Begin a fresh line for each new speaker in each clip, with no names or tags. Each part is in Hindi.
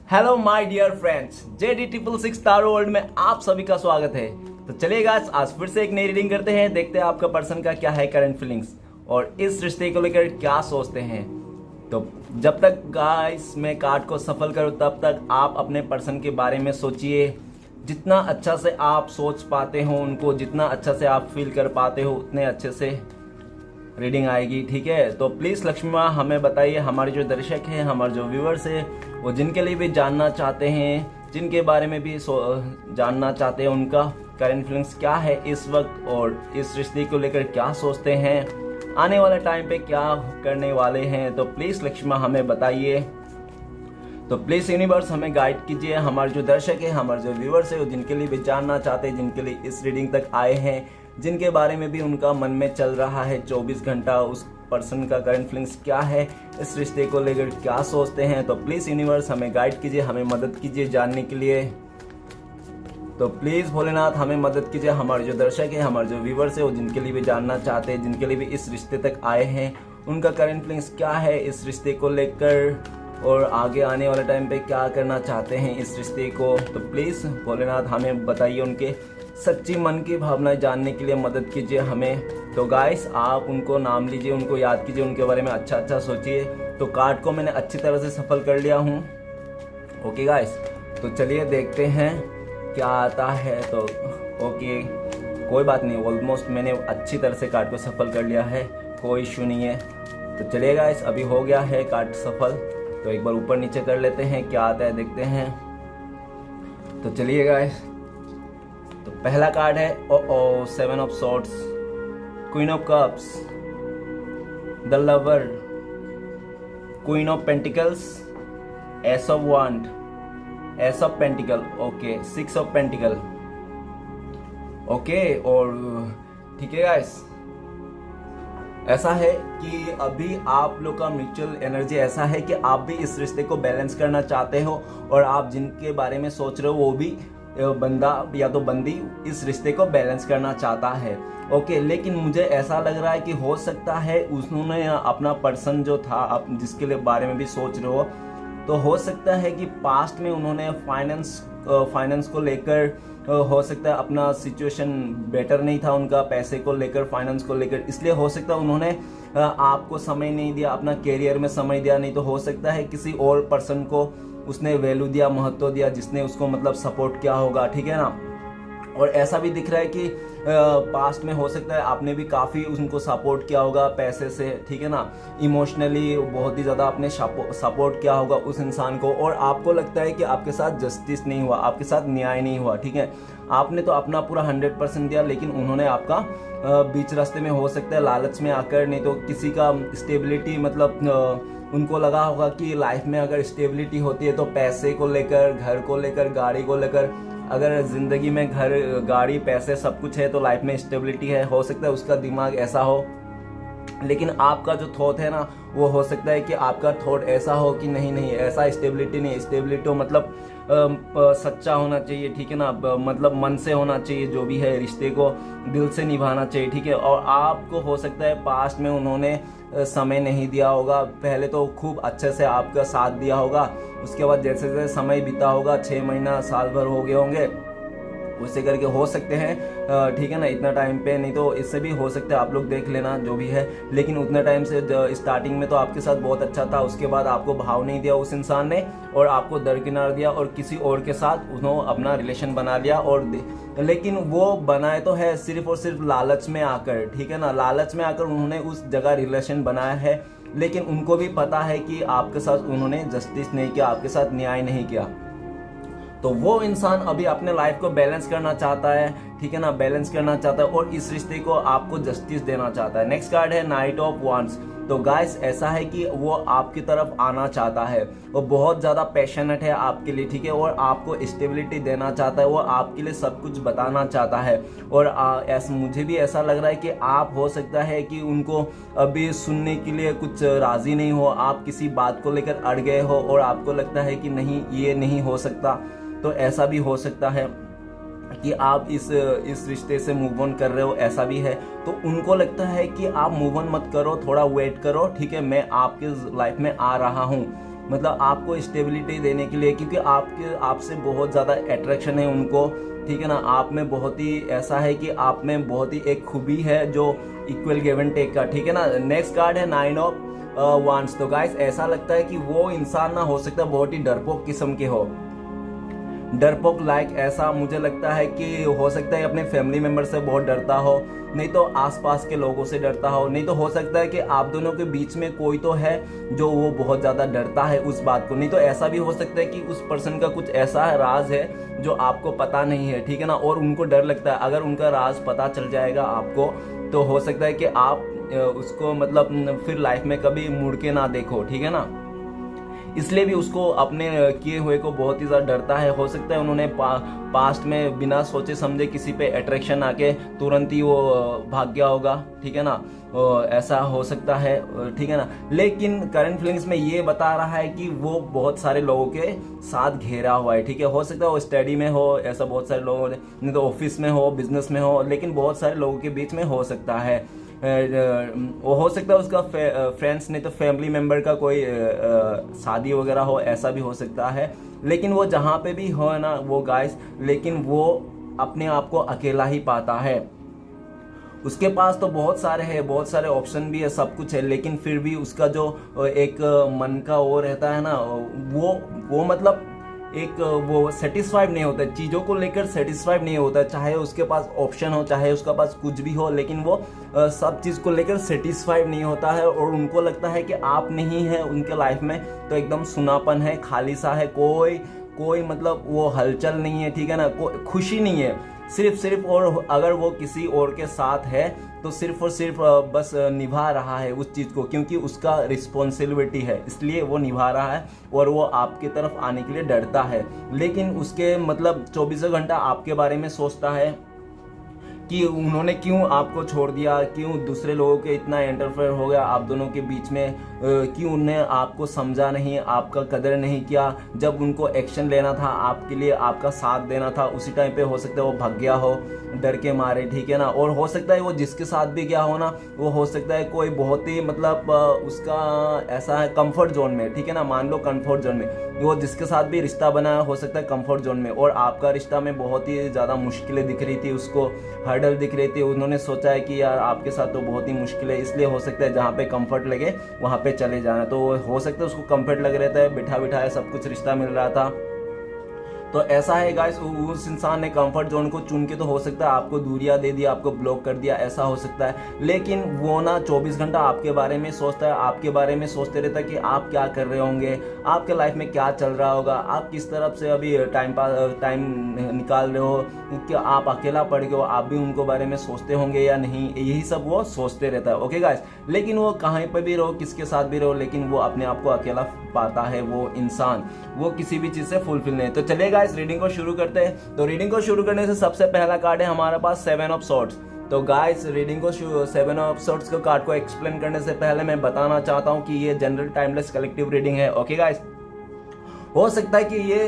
Hello my dear friends, JD666 tarot world में आप सभी का स्वागत है। तो चलिए गाइस, आज फिर से एक नई रीडिंग करते हैं। देखते हैं आपका पर्सन का क्या है करंट फीलिंग्स और इस रिश्ते को लेकर क्या सोचते हैं। तो जब तक गाइस मैं कार्ड को सफल करूं तब तक आप अपने पर्सन के बारे में सोचिए। जितना अच्छा से आप सोच पाते हो उनको, जितना अच्छा से आप फील कर पाते हो, उतने अच्छे से रीडिंग आएगी। ठीक है, तो प्लीज़ लक्ष्मी माँ हमें बताइए, हमारे जो दर्शक हैं, हमारे जो व्यूअर्स हैं, वो जिनके लिए भी जानना चाहते हैं, जिनके बारे में भी जानना चाहते हैं, उनका करंट फीलिंग्स क्या है इस वक्त और इस रिश्ते को लेकर क्या सोचते हैं, आने वाले टाइम पे क्या करने वाले हैं। तो प्लीज़ लक्ष्मी माँ हमें बताइए। तो प्लीज़ यूनिवर्स हमें गाइड कीजिए। हमारे जो दर्शक हैं, हमारे जो व्यूअर्स हैं, जिनके लिए भी जानना चाहते हैं, जिनके लिए इस रीडिंग तक आए हैं, जिनके बारे में भी उनका मन में चल रहा है 24 घंटा, उस पर्सन का करंट फीलिंग्स क्या है, इस रिश्ते को लेकर क्या सोचते हैं। तो प्लीज़ यूनिवर्स हमें गाइड कीजिए, हमें मदद कीजिए जानने के लिए। तो प्लीज़ भोलेनाथ हमें मदद कीजिए। हमारे जो दर्शक हैं, हमारे जो व्यूअर्स हैं, वो जिनके लिए भी जानना चाहते हैं, जिनके लिए भी इस रिश्ते तक आए हैं, उनका करंट फीलिंग्स क्या है इस रिश्ते को लेकर और आगे आने वाले टाइम पे क्या करना चाहते हैं इस रिश्ते को। तो प्लीज़ भोलेनाथ हमें बताइए, उनके सच्ची मन की भावनाएं जानने के लिए मदद कीजिए हमें। तो गाइस आप उनको नाम लीजिए, उनको याद कीजिए, उनके बारे में अच्छा अच्छा सोचिए। तो कार्ड को मैंने अच्छी तरह से सफल कर लिया हूँ। ओके गाइस, तो चलिए देखते हैं क्या आता है। तो ओके, कोई बात नहीं, ऑलमोस्ट मैंने अच्छी तरह से कार्ड को सफल कर लिया है, कोई इशू नहीं है। तो चलिए गाइस, अभी हो गया है कार्ड सफल। तो एक बार ऊपर नीचे कर लेते हैं, क्या आता है देखते हैं। तो चलिए गाइस, तो पहला कार्ड है ओ 7 of swords, queen of cups, the lover, queen of pentacles, ace of wand, ace of pentacle, okay, 6 of pentacle. Okay, और ठीक है गाइस, ऐसा है कि अभी आप लोग का म्यूचुअल एनर्जी ऐसा है कि आप भी इस रिश्ते को बैलेंस करना चाहते हो और आप जिनके बारे में सोच रहे हो वो भी बंदा या तो बंदी इस रिश्ते को बैलेंस करना चाहता है। ओके, लेकिन मुझे ऐसा लग रहा है कि हो सकता है उन्होंने अपना पर्सन जो था, आप जिसके लिए बारे में भी सोच रहे हो, तो हो सकता है कि पास्ट में उन्होंने फाइनेंस को लेकर, हो सकता है अपना सिचुएशन बेटर नहीं था उनका, पैसे को लेकर, फाइनेंस को लेकर, इसलिए हो सकता है उन्होंने आपको समय नहीं दिया, अपना कैरियर में समय दिया नहीं। तो हो सकता है किसी और पर्सन को उसने वैल्यू दिया, महत्व दिया, जिसने उसको मतलब सपोर्ट किया होगा। ठीक है ना। और ऐसा भी दिख रहा है कि पास्ट में हो सकता है आपने भी काफ़ी उनको सपोर्ट किया होगा पैसे से। ठीक है ना, इमोशनली बहुत ही ज़्यादा आपने सपोर्ट किया होगा उस इंसान को और आपको लगता है कि आपके साथ जस्टिस नहीं हुआ, आपके साथ न्याय नहीं हुआ। ठीक है, आपने तो अपना पूरा 100% दिया, लेकिन उन्होंने आपका बीच रास्ते में, हो सकता है लालच में आकर, नहीं तो किसी का स्टेबिलिटी, मतलब उनको लगा होगा कि लाइफ में अगर स्टेबिलिटी होती है तो पैसे को लेकर, घर को लेकर, गाड़ी को लेकर, अगर जिंदगी में घर, गाड़ी, पैसे सब कुछ है तो लाइफ में स्टेबिलिटी है। हो सकता है उसका दिमाग ऐसा हो, लेकिन आपका जो थॉट है ना, वो हो सकता है कि आपका थॉट ऐसा हो कि नहीं नहीं, ऐसा स्टेबिलिटी नहीं, स्टेबिलिटी मतलब सच्चा होना चाहिए। ठीक है ना, मतलब मन से होना चाहिए, जो भी है रिश्ते को दिल से निभाना चाहिए। ठीक है, और आपको हो सकता है पास्ट में उन्होंने समय नहीं दिया होगा, पहले तो खूब अच्छे से आपका साथ दिया होगा, उसके बाद जैसे जैसे समय बीता होगा, 6 महीना, साल भर हो गए होंगे, वैसे करके हो सकते हैं। ठीक है ना, इतना टाइम पे नहीं तो इससे भी हो सकता है, आप लोग देख लेना जो भी है। लेकिन उतना टाइम से स्टार्टिंग में तो आपके साथ बहुत अच्छा था, उसके बाद आपको भाव नहीं दिया उस इंसान ने और आपको दरकिनार दिया और किसी और के साथ उन्होंने अपना रिलेशन बना लिया। और लेकिन वो बनाए तो है सिर्फ और सिर्फ लालच में आकर। ठीक है ना, लालच में आकर उन्होंने उस जगह रिलेशन बनाया है, लेकिन उनको भी पता है कि आपके साथ उन्होंने जस्टिस नहीं किया, आपके साथ न्याय नहीं किया। तो वो इंसान अभी अपने लाइफ को बैलेंस करना चाहता है। ठीक है ना, बैलेंस करना चाहता है और इस रिश्ते को आपको जस्टिस देना चाहता है। नेक्स्ट कार्ड है नाइट ऑफ वांड्स। तो गाइस ऐसा है कि वो आपकी तरफ आना चाहता है, वो बहुत ज़्यादा पैशनेट है आपके लिए। ठीक है, और आपको स्टेबिलिटी देना चाहता है, वो आपके लिए सब कुछ बताना चाहता है। और ऐसा मुझे भी ऐसा लग रहा है कि आप, हो सकता है कि उनको अभी सुनने के लिए कुछ राज़ी नहीं हो, आप किसी बात को लेकर अड़ गए हो और आपको लगता है कि नहीं, ये नहीं हो सकता। तो ऐसा भी हो सकता है कि आप इस रिश्ते से मूव ऑन कर रहे हो, ऐसा भी है। तो उनको लगता है कि आप मूव ऑन मत करो, थोड़ा वेट करो। ठीक है, मैं आपके लाइफ में आ रहा हूँ। मतलब आपको स्टेबिलिटी देने के लिए, क्योंकि आपसे बहुत ज़्यादा अट्रैक्शन है उनको, ठीक है ना। आप में बहुत ही ऐसा है कि आप में बहुत ही एक खूबी है जो इक्वल गिव एंड टेक का, ठीक है ना। नेक्स्ट कार्ड है 9 ऑफ वांड्स। तो गाइस ऐसा लगता है कि वो इंसान ना हो सकता है बहुत ही डरपोक किस्म के हो, डरपोक लाइक ऐसा मुझे लगता है कि हो सकता है अपने फैमिली मेंबर से बहुत डरता हो, नहीं तो आसपास के लोगों से डरता हो, नहीं तो हो सकता है कि आप दोनों के बीच में कोई तो है जो वो बहुत ज़्यादा डरता है उस बात को, नहीं तो ऐसा भी हो सकता है कि उस पर्सन का कुछ ऐसा राज है जो आपको पता नहीं है, ठीक है ना। और उनको डर लगता है अगर उनका राज पता चल जाएगा आपको, तो हो सकता है कि आप उसको मतलब फिर लाइफ में कभी मुड़ के ना देखो, ठीक है ना। इसलिए भी उसको अपने किए हुए को बहुत ही ज़्यादा डरता है। हो सकता है उन्होंने पास्ट में बिना सोचे समझे किसी पे अट्रैक्शन आके तुरंत ही वो भाग गया होगा, ठीक है ना। ऐसा हो सकता है, ठीक है ना। लेकिन करंट फीलिंग्स में ये बता रहा है कि वो बहुत सारे लोगों के साथ घेरा हुआ है, ठीक है। हो सकता है वो स्टडी में हो, ऐसा बहुत सारे लोग, नहीं तो ऑफिस में हो, बिजनेस में हो, लेकिन बहुत सारे लोगों के बीच में हो सकता है। वो हो सकता है उसका फ्रेंड्स नहीं तो फैमिली मेंबर का कोई शादी वगैरह हो, ऐसा भी हो सकता है। लेकिन वो जहाँ पे भी हो ना वो गाइस, लेकिन वो अपने आप को अकेला ही पाता है। उसके पास तो बहुत सारे हैं, बहुत सारे ऑप्शन भी है, सब कुछ है, लेकिन फिर भी उसका जो एक मन का वो रहता है ना, वो मतलब एक वो सेटिस्फाइड नहीं होता है, चीज़ों को लेकर सेटिस्फाइड नहीं होता है, चाहे उसके पास ऑप्शन हो, चाहे उसका पास कुछ भी हो, लेकिन वो सब चीज़ को लेकर सेटिस्फाइड नहीं होता है। और उनको लगता है कि आप नहीं है उनके लाइफ में तो एकदम सुनापन है, खाली सा है, कोई मतलब वो हलचल नहीं है, ठीक है ना, कोई खुशी नहीं है, सिर्फ। और अगर वो किसी और के साथ है तो सिर्फ और सिर्फ बस निभा रहा है उस चीज़ को, क्योंकि उसका रिस्पॉन्सिबिलिटी है, इसलिए वो निभा रहा है और वो आपकी तरफ आने के लिए डरता है। लेकिन उसके मतलब 24 घंटा आपके बारे में सोचता है कि उन्होंने क्यों आपको छोड़ दिया, क्यों दूसरे लोगों के इतना इंटरफेयर हो गया आप दोनों के बीच में, क्यों उन्हें आपको समझा नहीं, आपका कदर नहीं किया, जब उनको एक्शन लेना था आपके लिए, आपका साथ देना था, उसी टाइम पे हो सकता है वो भाग गया हो डर के मारे, ठीक है ना। और हो सकता है वो जिसके साथ भी गया हो ना, वो हो सकता है कोई बहुत ही मतलब उसका ऐसा है कंफर्ट जोन में, ठीक है ना। मान लो कंफर्ट जोन में वो जिसके साथ भी रिश्ता बनाया हो सकता है कंफर्ट जोन में, और आपका रिश्ता में बहुत ही ज़्यादा मुश्किलें दिख रही थी उसको, हर्डल दिख रही थी, उन्होंने सोचा है कि यार आपके साथ तो बहुत ही मुश्किल है, इसलिए हो सकता है जहाँ पे कंफर्ट लगे वहाँ पे चले जाना। तो हो सकता है उसको कंफर्ट लग रहा था, बिठा बिठाया सब कुछ रिश्ता मिल रहा था, तो ऐसा है गाइस, उस इंसान ने कंफर्ट जोन को चुन के तो हो सकता है आपको दूरियां दे दिया, आपको ब्लॉक कर दिया, ऐसा हो सकता है। लेकिन वो ना 24 घंटा आपके बारे में सोचता है, आपके बारे में सोचते रहता है कि आप क्या कर रहे होंगे, आपके लाइफ में क्या चल रहा होगा, आप किस तरफ से अभी टाइम निकाल रहे हो, क्या आप अकेला पड़ गए हो, आप भी उनको बारे में सोचते होंगे या नहीं, यही सब वो सोचते रहता है। ओके गाइस, लेकिन वो कहीं पर भी रहो, किसके साथ भी रहो, लेकिन वो अपने आप को अकेला पाता है वो इंसान, वो किसी भी चीज से फुलफिल नहीं। तो चलिए गाइस रीडिंग को शुरू करते हैं। तो रीडिंग को शुरू करने से सबसे पहला कार्ड है हमारे पास 7 ऑफ सॉर्ड्स। तो गाइस रीडिंग को 7 ऑफ सॉर्ड्स के कार्ड को एक्सप्लेन करने से पहले मैं बताना चाहता हूं कि ये जनरल टाइमलेस कलेक्टिव रीडिंग है। ओके गाइस, हो सकता है कि ये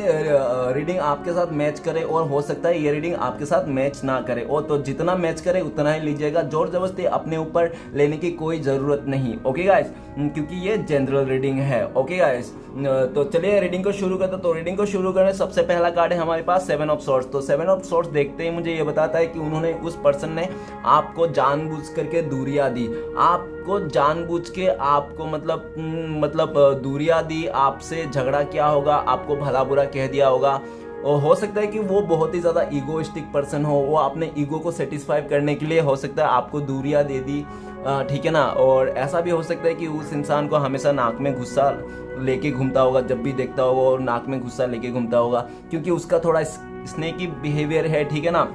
रीडिंग आपके साथ मैच करे और हो सकता है ये रीडिंग आपके साथ मैच ना करे, और तो जितना मैच करे उतना ही लीजिएगा, जोर जबरदस्ती अपने ऊपर लेने की कोई जरूरत नहीं। ओके गाइस, क्योंकि ये जनरल रीडिंग है। ओके गाइस, तो चलिए रीडिंग को शुरू करते हैं। तो रीडिंग को शुरू करने सबसे पहला कार्ड है हमारे पास 7 ऑफ सॉर्ड्स। तो 7 ऑफ सॉर्ड्स देखते ही मुझे ये बताता है कि उन्होंने, उस पर्सन ने आपको जानबूझ करके दूरियां दी, आपको जानबूझ के आपको मतलब दूरियां दी, आपसे झगड़ा किया होगा, आपको भला बुरा कह दिया होगा, और हो सकता है कि वो बहुत ही ज़्यादा ईगोइस्टिक पर्सन हो, वो अपने ईगो को सेटिस्फाई करने के लिए हो सकता है आपको दूरियां दे दी, ठीक है ना। और ऐसा भी हो सकता है कि उस इंसान को हमेशा नाक में गुस्सा लेके घूमता होगा, जब भी देखता होगा और नाक में गुस्सा लेके घूमता होगा, क्योंकि उसका थोड़ा स्नेकी बिहेवियर है, ठीक है ना।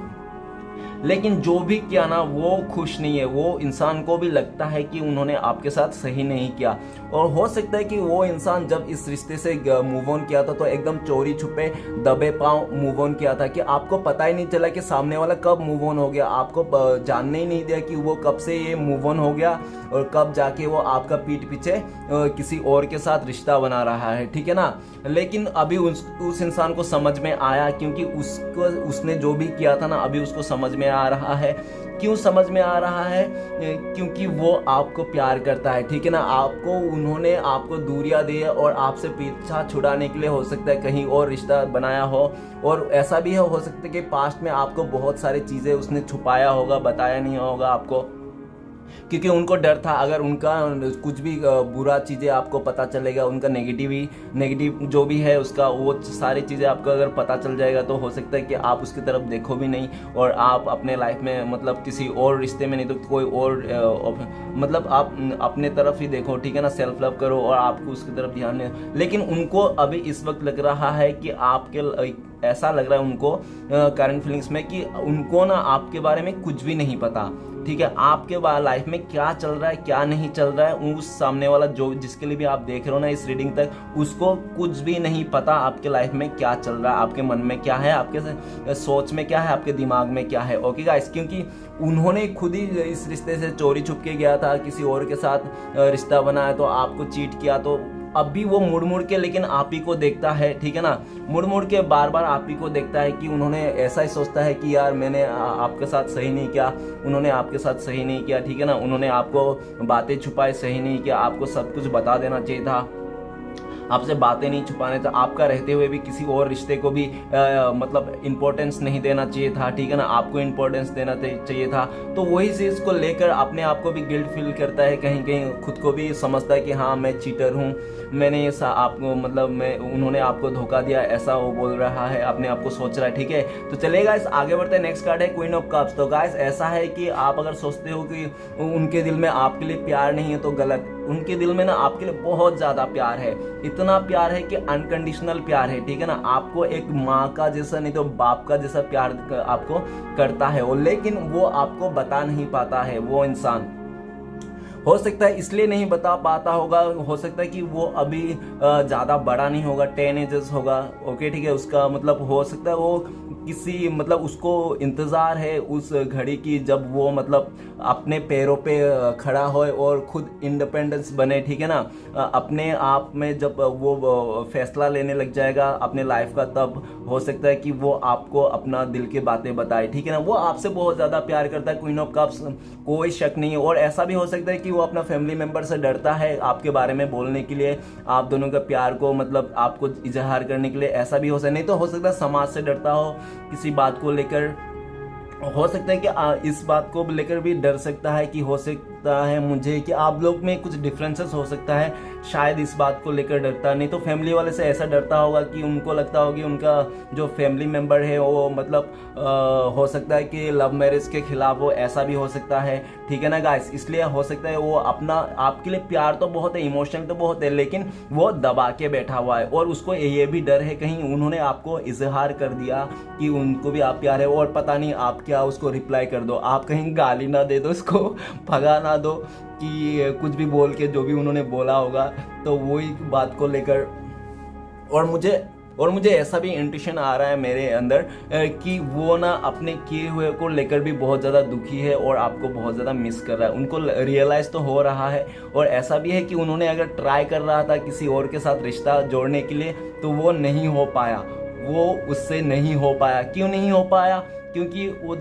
लेकिन जो भी किया ना वो खुश नहीं है, वो इंसान को भी लगता है कि उन्होंने आपके साथ सही नहीं किया, और हो सकता है कि वो इंसान जब इस रिश्ते से मूव ऑन किया था तो एकदम चोरी छुपे दबे पांव मूव ऑन किया था, कि आपको पता ही नहीं चला कि सामने वाला कब मूव ऑन हो गया, आपको जानने ही नहीं दिया कि वो कब से ये मूव ऑन हो गया और कब जाके वो आपका पीठ पीछे किसी और के साथ रिश्ता बना रहा है, ठीक है ना। लेकिन अभी उस इंसान को समझ में आया, क्योंकि उसने जो भी किया था ना अभी उसको समझ में आ रहा है। क्यों समझ में आ रहा है? क्योंकि वो आपको प्यार करता है, ठीक है ना। उन्होंने आपको दूरियां दी है और आपसे पीछा छुड़ाने के लिए हो सकता है कहीं और रिश्ता बनाया हो, और ऐसा भी हो सकता है कि पास्ट में आपको बहुत सारी चीज़ें उसने छुपाया होगा, बताया नहीं होगा आपको, क्योंकि उनको डर था अगर उनका कुछ भी बुरा चीज़ें आपको पता चलेगा, उनका नेगेटिव जो भी है उसका, वो सारी चीज़ें आपको अगर पता चल जाएगा तो हो सकता है कि आप उसकी तरफ देखो भी नहीं और आप अपने लाइफ में मतलब किसी और रिश्ते में नहीं तो कोई और मतलब आप अपने तरफ ही देखो, ठीक है ना। सेल्फ लव करो और आपको उसकी तरफ ध्यान नहीं। लेकिन उनको अभी इस वक्त लग रहा है कि ऐसा लग रहा है उनको करंट फीलिंग्स में कि उनको ना आपके बारे में कुछ भी नहीं पता, ठीक है। आपके लाइफ में क्या चल रहा है क्या नहीं चल रहा है, उस सामने वाला जो जिसके लिए भी आप देख रहे हो ना इस रीडिंग तक, उसको कुछ भी नहीं पता आपके लाइफ में क्या चल रहा है, आपके मन में क्या है, आपके सोच में क्या है, आपके दिमाग में क्या है। ओके गाइस, क्योंकि उन्होंने खुद ही इस रिश्ते से चोरी छुप के गया था, किसी और के साथ रिश्ता बनाया तो आपको चीट किया, तो अब भी वो मुड़ के लेकिन आप ही को देखता है, ठीक है ना। मुड़ के बार बार आप ही को देखता है कि उन्होंने ऐसा ही सोचता है कि यार मैंने आपके साथ सही नहीं किया, उन्होंने आपके साथ सही नहीं किया, ठीक है ना। उन्होंने आपको बातें छुपाई, सही नहीं किया, आपको सब कुछ बता देना चाहिए था, आपसे बातें नहीं छुपाने था, आपका रहते हुए भी किसी और रिश्ते को भी मतलब इम्पोर्टेंस नहीं देना चाहिए था, ठीक है ना। आपको इम्पोर्टेंस देना चाहिए था। तो वही चीज़ को लेकर अपने आप को भी गिल्ट फील करता है, कहीं कहीं खुद को भी समझता है कि हाँ मैं चीटर हूँ, मैंने ऐसा आपको मतलब उन्होंने आपको धोखा दिया, ऐसा वो बोल रहा है, अपने आप को सोच रहा है, ठीक है। तो चलिए गाइस आगे बढ़ते हैं। नेक्स्ट कार्ड है क्वीन ऑफ कप्स। तो गाइस ऐसा है कि आप अगर सोचते हो कि उनके दिल में आपके लिए प्यार नहीं है तो गलत। उनके दिल में ना आपके लिए बहुत ज्यादा प्यार है, इतना प्यार है कि अनकंडीशनल प्यार है, ठीक है ना। आपको एक माँ का जैसा नहीं तो बाप का जैसा प्यार आपको करता है वो, लेकिन वो आपको बता नहीं पाता है। वो इंसान हो सकता है इसलिए नहीं बता पाता होगा, हो सकता है कि वो अभी ज़्यादा बड़ा नहीं होगा, 10 एजेस होगा, ओके ठीक है। उसका मतलब हो सकता है वो किसी मतलब उसको इंतज़ार है उस घड़ी की जब वो मतलब अपने पैरों पे खड़ा होए और खुद इंडिपेंडेंस बने, ठीक है ना। अपने आप में जब वो फैसला लेने लग जाएगा अपने लाइफ का, तब हो सकता है कि वो आपको अपना दिल की बातें बताए, ठीक है ना। वो आपसे बहुत ज़्यादा प्यार करता है, क्वीन ऑफ कप्स, कोई शक नहीं है। और ऐसा भी हो सकता है कि वो अपना फैमिली मेंबर से डरता है आपके बारे में बोलने के लिए, आप दोनों का प्यार को मतलब आपको इजहार करने के लिए, ऐसा भी हो सकता है। नहीं तो हो सकता है समाज से डरता हो किसी बात को लेकर, हो सकता है कि इस बात को लेकर भी डर सकता है कि हो सकता है मुझे कि आप लोग में कुछ डिफरेंसेस हो सकता है, शायद इस बात को लेकर डरता। नहीं तो फैमिली वाले से ऐसा डरता होगा कि उनको लगता होगा कि उनका जो फैमिली मेंबर है वो मतलब हो सकता है कि लव मैरिज के खिलाफ हो, ऐसा भी हो सकता है, ठीक है ना गाइस। इसलिए हो सकता है वो अपना आपके लिए प्यार तो बहुत है, इमोशनल तो बहुत है, लेकिन वो दबा के बैठा हुआ है। और उसको ये भी डर है कहीं उन्होंने आपको इजहार कर दिया कि उनको भी आप प्यार है और पता नहीं आप क्या उसको रिप्लाई कर दो, आप कहीं गाली ना दे दो, उसको भगा ना दो कि कुछ भी बोल के जो भी उन्होंने बोला होगा। तो वही बात को लेकर और मुझे ऐसा भी इंट्यूशन आ रहा है मेरे अंदर कि वो ना अपने किए हुए को लेकर भी बहुत ज़्यादा दुखी है और आपको बहुत ज़्यादा मिस कर रहा है। उनको रियलाइज़ तो हो रहा है, और ऐसा भी है कि उन्होंने अगर ट्राई कर रहा था किसी और के साथ रिश्ता जोड़ने के लिए तो वो नहीं हो पाया, वो उससे नहीं हो पाया। क्यों नहीं हो पाया? क्योंकि वो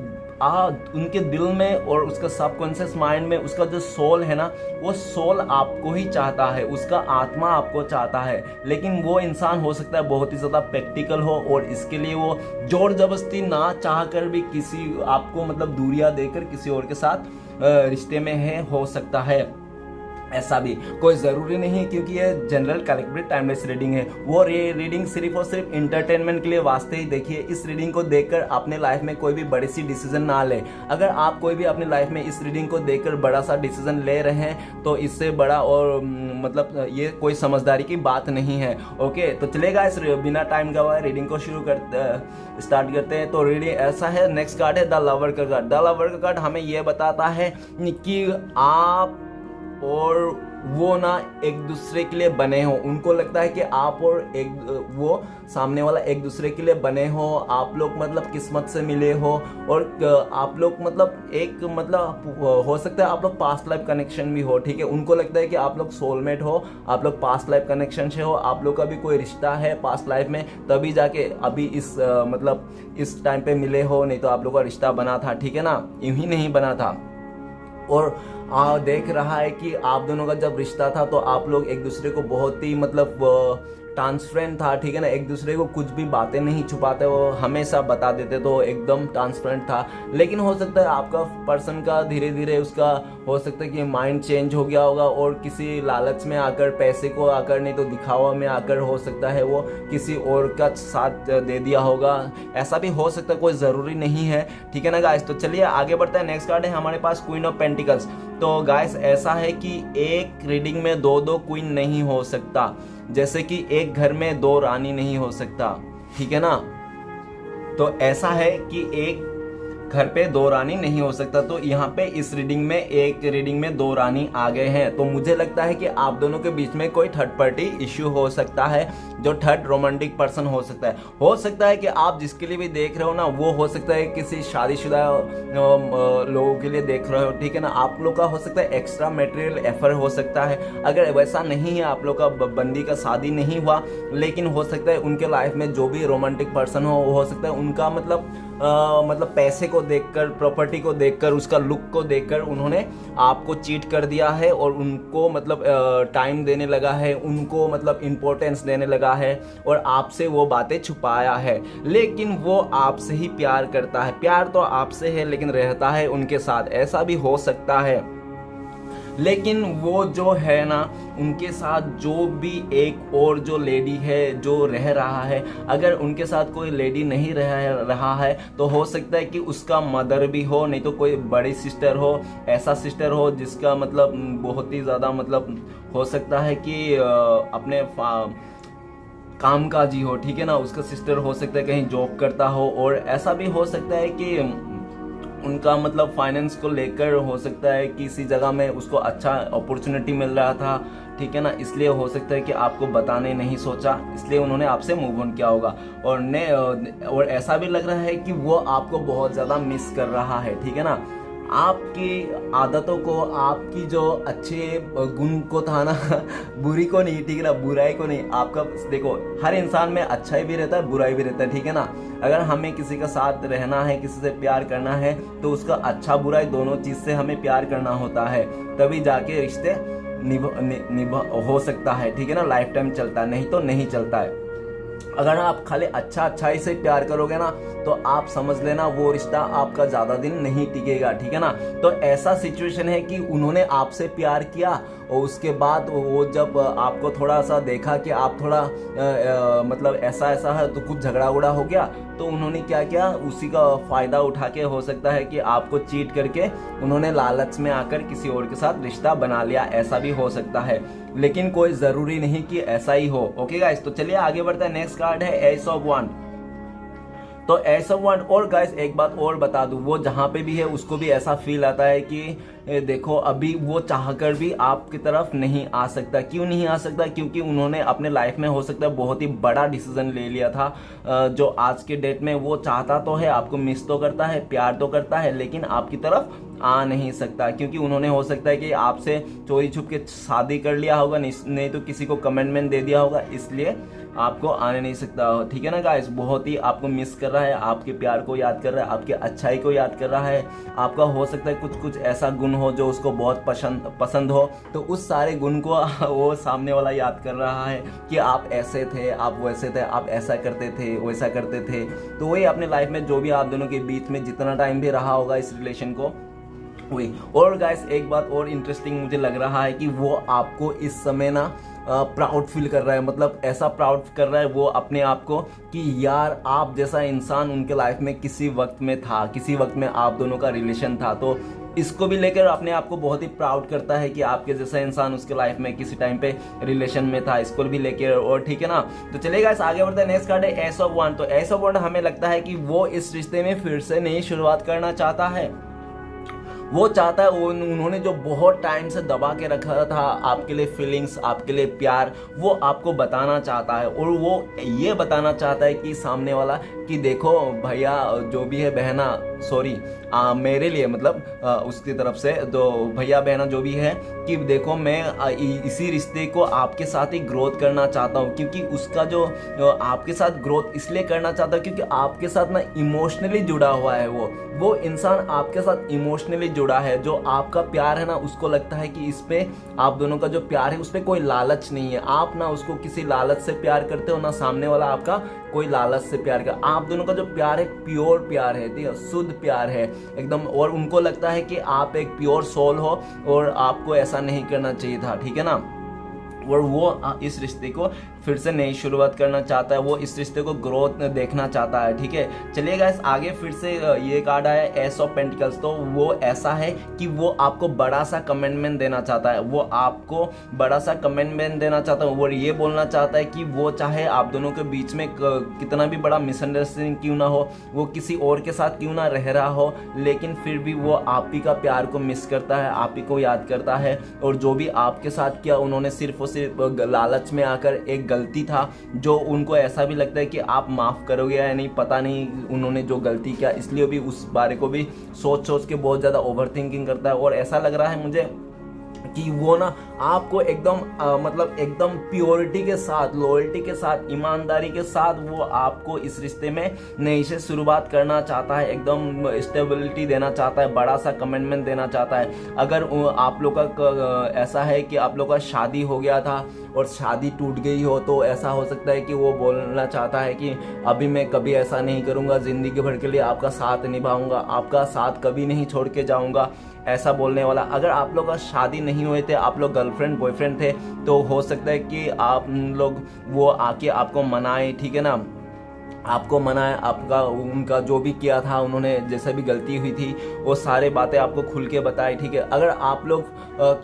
उनके दिल में और उसका सबकॉन्शियस माइंड में उसका जो सोल है ना, वो सोल आपको ही चाहता है, उसका आत्मा आपको चाहता है। लेकिन वो इंसान हो सकता है बहुत ही ज़्यादा प्रैक्टिकल हो और इसके लिए वो जोर जबरदस्ती ना चाह कर भी किसी आपको मतलब दूरियां देकर किसी और के साथ रिश्ते में है, हो सकता है। ऐसा भी कोई ज़रूरी नहीं है, क्योंकि ये जनरल कैलिब्रेट टाइमलेस रीडिंग है। वो रीडिंग सिर्फ और सिर्फ इंटरटेनमेंट के लिए वास्ते ही देखिए। इस रीडिंग को देखकर अपने लाइफ में कोई भी बड़ी सी डिसीजन ना ले। अगर आप कोई भी अपनी लाइफ में इस रीडिंग को देखकर बड़ा सा डिसीजन ले रहे हैं तो इससे बड़ा और मतलब ये कोई समझदारी की बात नहीं है। ओके, तो चलेगा इस बिना टाइम गवाए रीडिंग को स्टार्ट करते हैं। तो रीडिंग ऐसा है, नेक्स्ट कार्ड है द लवर का कार्ड। द लवर का कार्ड हमें यह बताता है कि आप और वो ना एक दूसरे के लिए बने हो, उनको लगता है कि आप और वो सामने वाला एक दूसरे के लिए बने हो, आप लोग मतलब किस्मत से मिले हो, और आप लोग मतलब एक मतलब हो सकता है आप लोग पास्ट लाइफ कनेक्शन भी हो, ठीक है। उनको लगता है कि आप लोग सोलमेट हो, आप लोग पास्ट लाइफ कनेक्शन से हो, आप लोग का भी कोई रिश्ता है पास्ट लाइफ में, तभी जाके अभी इस मतलब इस टाइम पे मिले हो, नहीं तो आप लोग का रिश्ता बना था, ठीक है ना, यूं ही नहीं बना था। और देख रहा है कि आप दोनों का जब रिश्ता था तो आप लोग एक दूसरे को बहुत ही मतलब ट्रांसपेरेंट था, ठीक है ना, एक दूसरे को कुछ भी बातें नहीं छुपाते, वो हमेशा बता देते, तो एकदम ट्रांसपेरेंट था। लेकिन हो सकता है आपका पर्सन का धीरे धीरे उसका हो सकता है कि माइंड चेंज हो गया होगा, और किसी लालच में आकर, पैसे को आकर, नहीं तो दिखावा में आकर हो सकता है वो किसी और का साथ दे दिया होगा, ऐसा भी हो सकता है, कोई ज़रूरी नहीं है, ठीक है ना गाइस। तो चलिए आगे बढ़ते हैं। नेक्स्ट कार्ड है हमारे पास क्वीन ऑफ पेंटिकल्स। तो गाइस ऐसा है कि एक रीडिंग में दो दो क्वीन नहीं हो सकता, जैसे कि एक घर में दो रानी नहीं हो सकता, ठीक है ना। तो ऐसा है कि एक घर पे दो रानी नहीं हो सकता, तो यहाँ पे इस रीडिंग में एक रीडिंग में दो रानी आ गए हैं। तो मुझे लगता है कि आप दोनों के बीच में कोई थर्ड पार्टी इश्यू हो सकता है, जो थर्ड रोमांटिक पर्सन हो सकता है कि आप जिसके लिए भी देख रहे हो ना, वो हो सकता है किसी शादीशुदा लोगों के लिए देख रहे हो, ठीक है ना। आप लोग का हो सकता है एक्स्ट्रा मटेरियल एफर हो सकता है। अगर वैसा नहीं है, आप लोग का बंदी का शादी नहीं हुआ, लेकिन हो सकता है उनके लाइफ में जो भी रोमांटिक पर्सन हो सकता है उनका मतलब पैसे को देखकर, प्रॉपर्टी को देखकर, उसका लुक को देखकर उन्होंने आपको चीट कर दिया है, और उनको मतलब टाइम देने लगा है, उनको मतलब इम्पोर्टेंस देने लगा है, और आपसे वो बातें छुपाया है। लेकिन वो आपसे ही प्यार करता है, प्यार तो आपसे है लेकिन रहता है उनके साथ, ऐसा भी हो सकता है। लेकिन वो जो है ना, उनके साथ जो भी एक और जो लेडी है जो रह रहा है, अगर उनके साथ कोई लेडी नहीं रह रहा है तो हो सकता है कि उसका मदर भी हो, नहीं तो कोई बड़ी सिस्टर हो, ऐसा सिस्टर हो जिसका मतलब बहुत ही ज़्यादा मतलब हो सकता है कि अपने कामकाजी हो, ठीक है ना, उसका सिस्टर हो सकता है कहीं जॉब करता हो, और ऐसा भी हो सकता है कि उनका मतलब फाइनेंस को लेकर हो सकता है किसी जगह में उसको अच्छा अपॉर्चुनिटी मिल रहा था, ठीक है ना, इसलिए हो सकता है कि आपको बताने नहीं सोचा, इसलिए उन्होंने आपसे मूव ऑन किया होगा। और ऐसा भी लग रहा है कि वो आपको बहुत ज़्यादा मिस कर रहा है, ठीक है ना। आपकी आदतों को, आपकी जो अच्छे गुण को था ना बुरी को नहीं, ठीक है ना, बुराई को नहीं, आपका देखो हर इंसान में अच्छाई भी रहता है, बुराई भी रहता है, ठीक है ना। अगर हमें किसी का साथ रहना है, किसी से प्यार करना है, तो उसका अच्छा बुराई दोनों चीज़ से हमें प्यार करना होता है, तभी जाके रिश्ते हो सकता है, ठीक है ना, लाइफ टाइम चलता है, नहीं तो नहीं चलता है। अगर आप खाली अच्छाई से प्यार करोगे ना, तो आप समझ लेना वो रिश्ता आपका ज़्यादा दिन नहीं टिकेगा, ठीक है ना। तो ऐसा सिचुएशन है कि उन्होंने आपसे प्यार किया, और उसके बाद वो जब आपको थोड़ा सा देखा कि आप थोड़ा मतलब ऐसा है, तो कुछ झगड़ा उगड़ा हो गया, तो उन्होंने क्या किया, उसी का फ़ायदा उठा के हो सकता है कि आपको चीट करके उन्होंने लालच में आकर किसी और के साथ रिश्ता बना लिया, ऐसा भी हो सकता है। लेकिन कोई ज़रूरी नहीं कि ऐसा ही हो। ओके गाइस, तो चलिए आगे बढ़ते हैं। नेक्स्ट कार्ड है एस ऑफ वांड। तो एस ऑफ वांड, और गाइस एक बात और बता दूं, वो जहाँ पे भी है उसको भी ऐसा फील आता है कि देखो अभी वो चाहकर भी आपकी तरफ नहीं आ सकता। क्यों नहीं आ सकता? क्योंकि उन्होंने अपने लाइफ में हो सकता है बहुत ही बड़ा डिसीजन ले लिया था, जो आज के डेट में वो चाहता तो है, आपको मिस तो करता है, प्यार तो करता है, लेकिन आपकी तरफ आ नहीं सकता, क्योंकि उन्होंने हो सकता है कि आपसे चोरी छुप के शादी कर लिया होगा, नहीं तो किसी को कमिटमेंट दे दिया होगा, इसलिए आपको आने नहीं सकता, ठीक है ना गाइस। बहुत ही आपको मिस कर रहा है, आपके प्यार को याद कर रहा है, आपके अच्छाई को याद कर रहा है। आपका हो सकता है कुछ ऐसा गुण हो जो उसको बहुत पसंद हो, तो उस सारे गुण को वो सामने वाला याद कर रहा है कि आप ऐसे थे, आप वैसे थे, आप ऐसा करते थे, वैसा करते थे। तो वही अपने लाइफ में जो भी आप दोनों के बीच में जितना टाइम भी रहा होगा इस रिलेशन को, वही। और गाइस एक बात और इंटरेस्टिंग मुझे लग रहा है कि वो आपको इस समय ना प्राउड फील कर रहा है, मतलब ऐसा प्राउड कर रहा है वो अपने आप को कि यार आप जैसा इंसान उनके लाइफ में किसी वक्त में था, किसी वक्त में आप दोनों का रिलेशन था। तो इसको भी लेकर अपने आप को बहुत ही प्राउड करता है कि आपके जैसा इंसान उसके लाइफ में किसी टाइम पे रिलेशन में था, इसको भी लेकर, और ठीक है ना। तो चलेगा इस आगे बढ़ते हैं। नेक्स्ट कार्ड है एस ऑफ वांड। तो एस ऑफ वांड हमें लगता है कि वो इस रिश्ते में फिर से नई शुरुआत करना चाहता है, वो चाहता है, उन्होंने जो बहुत टाइम से दबा के रखा था आपके लिए फीलिंग्स, आपके लिए प्यार, वो आपको बताना चाहता है। और वो ये बताना चाहता है कि सामने वाला कि देखो भैया जो भी है, बहना सॉरी मेरे लिए मतलब उसकी तरफ से, तो भैया बहना जो भी है, कि देखो मैं इसी रिश्ते को आपके साथ ही ग्रोथ करना चाहता हूँ। क्योंकि उसका जो आपके साथ ग्रोथ इसलिए करना चाहता है क्योंकि आपके साथ ना इमोशनली जुड़ा हुआ है। वो इंसान आपके साथ इमोशनली जुड़ा है। जो आपका प्यार है ना, उसको लगता है कि इस पे आप दोनों का जो प्यार है उस पर कोई लालच नहीं है। आप ना उसको किसी लालच से प्यार करते हो, ना सामने वाला आपका कोई लालच से प्यार कर। आप दोनों का जो प्यार है प्योर प्यार है, ठीक है, शुद्ध प्यार है एकदम। और उनको लगता है कि आप एक प्योर सोल हो और आपको ऐसा नहीं करना चाहिए था, ठीक है ना। और वो इस रिश्ते को फिर से नई शुरुआत करना चाहता है, वो इस रिश्ते को ग्रोथ देखना चाहता है, ठीक है। चलिए गाइस आगे फिर से ये कार्ड आया एस ऑफ पेंटिकल्स। तो वो ऐसा है कि वो आपको बड़ा सा कमिटमेंट देना चाहता है, वो आपको बड़ा सा कमिटमेंट देना चाहता है। वो ये बोलना चाहता है कि वो चाहे आप दोनों के बीच में कितना भी बड़ा मिसअंडरस्टैंडिंग क्यों ना हो, वो किसी और के साथ क्यों ना रह रहा हो, लेकिन फिर भी वो आप ही का प्यार को मिस करता है, आप ही को याद करता है। और जो भी आपके साथ किया, उन्होंने सिर्फ और सिर्फ लालच में आकर, एक गलती था जो उनको ऐसा भी लगता है कि आप माफ करोगे या नहीं, पता नहीं उन्होंने जो गलती किया, इसलिए भी उस बारे को भी सोच सोच के बहुत ज्यादा ओवर थिंकिंग करता है। और ऐसा लग रहा है मुझे कि वो ना आपको एकदम मतलब एकदम प्योरिटी के साथ, लॉयल्टी के साथ, ईमानदारी के साथ वो आपको इस रिश्ते में नई से शुरुआत करना चाहता है, एकदम स्टेबिलिटी देना चाहता है, बड़ा सा कमिटमेंट देना चाहता है। अगर आप लोग का ऐसा है कि आप लोग का शादी हो गया था और शादी टूट गई हो, तो ऐसा हो सकता है कि वो बोलना चाहता है कि अभी मैं कभी ऐसा नहीं करूँगा, जिंदगी भर के लिए आपका साथ निभाऊंगा, आपका साथ कभी नहीं छोड़ के जाऊँगा, ऐसा बोलने वाला। अगर आप लोग का शादी नहीं हुए थे, आप लोग गर्लफ्रेंड बॉयफ्रेंड थे, तो हो सकता है कि आप लोग वो आके आपको मनाए, ठीक है ना, आपको मनाए, आपका उनका जो भी किया था, उन्होंने जैसे भी गलती हुई थी वो सारे बातें आपको खुल के बताए, ठीक है। अगर आप लोग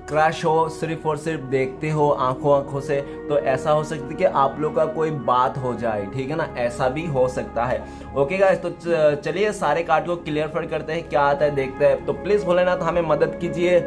क्रश हो, सिर्फ और सिर्फ देखते हो आंखों से, तो ऐसा हो सकता है कि आप लोग का कोई बात हो जाए, ठीक है ना, ऐसा भी हो सकता है। ओके गाइस, तो चलिए सारे कार्ड को क्लियर करते हैं, क्या आता है देखते हैं। तो प्लीज भोलेनाथ हमें मदद कीजिए।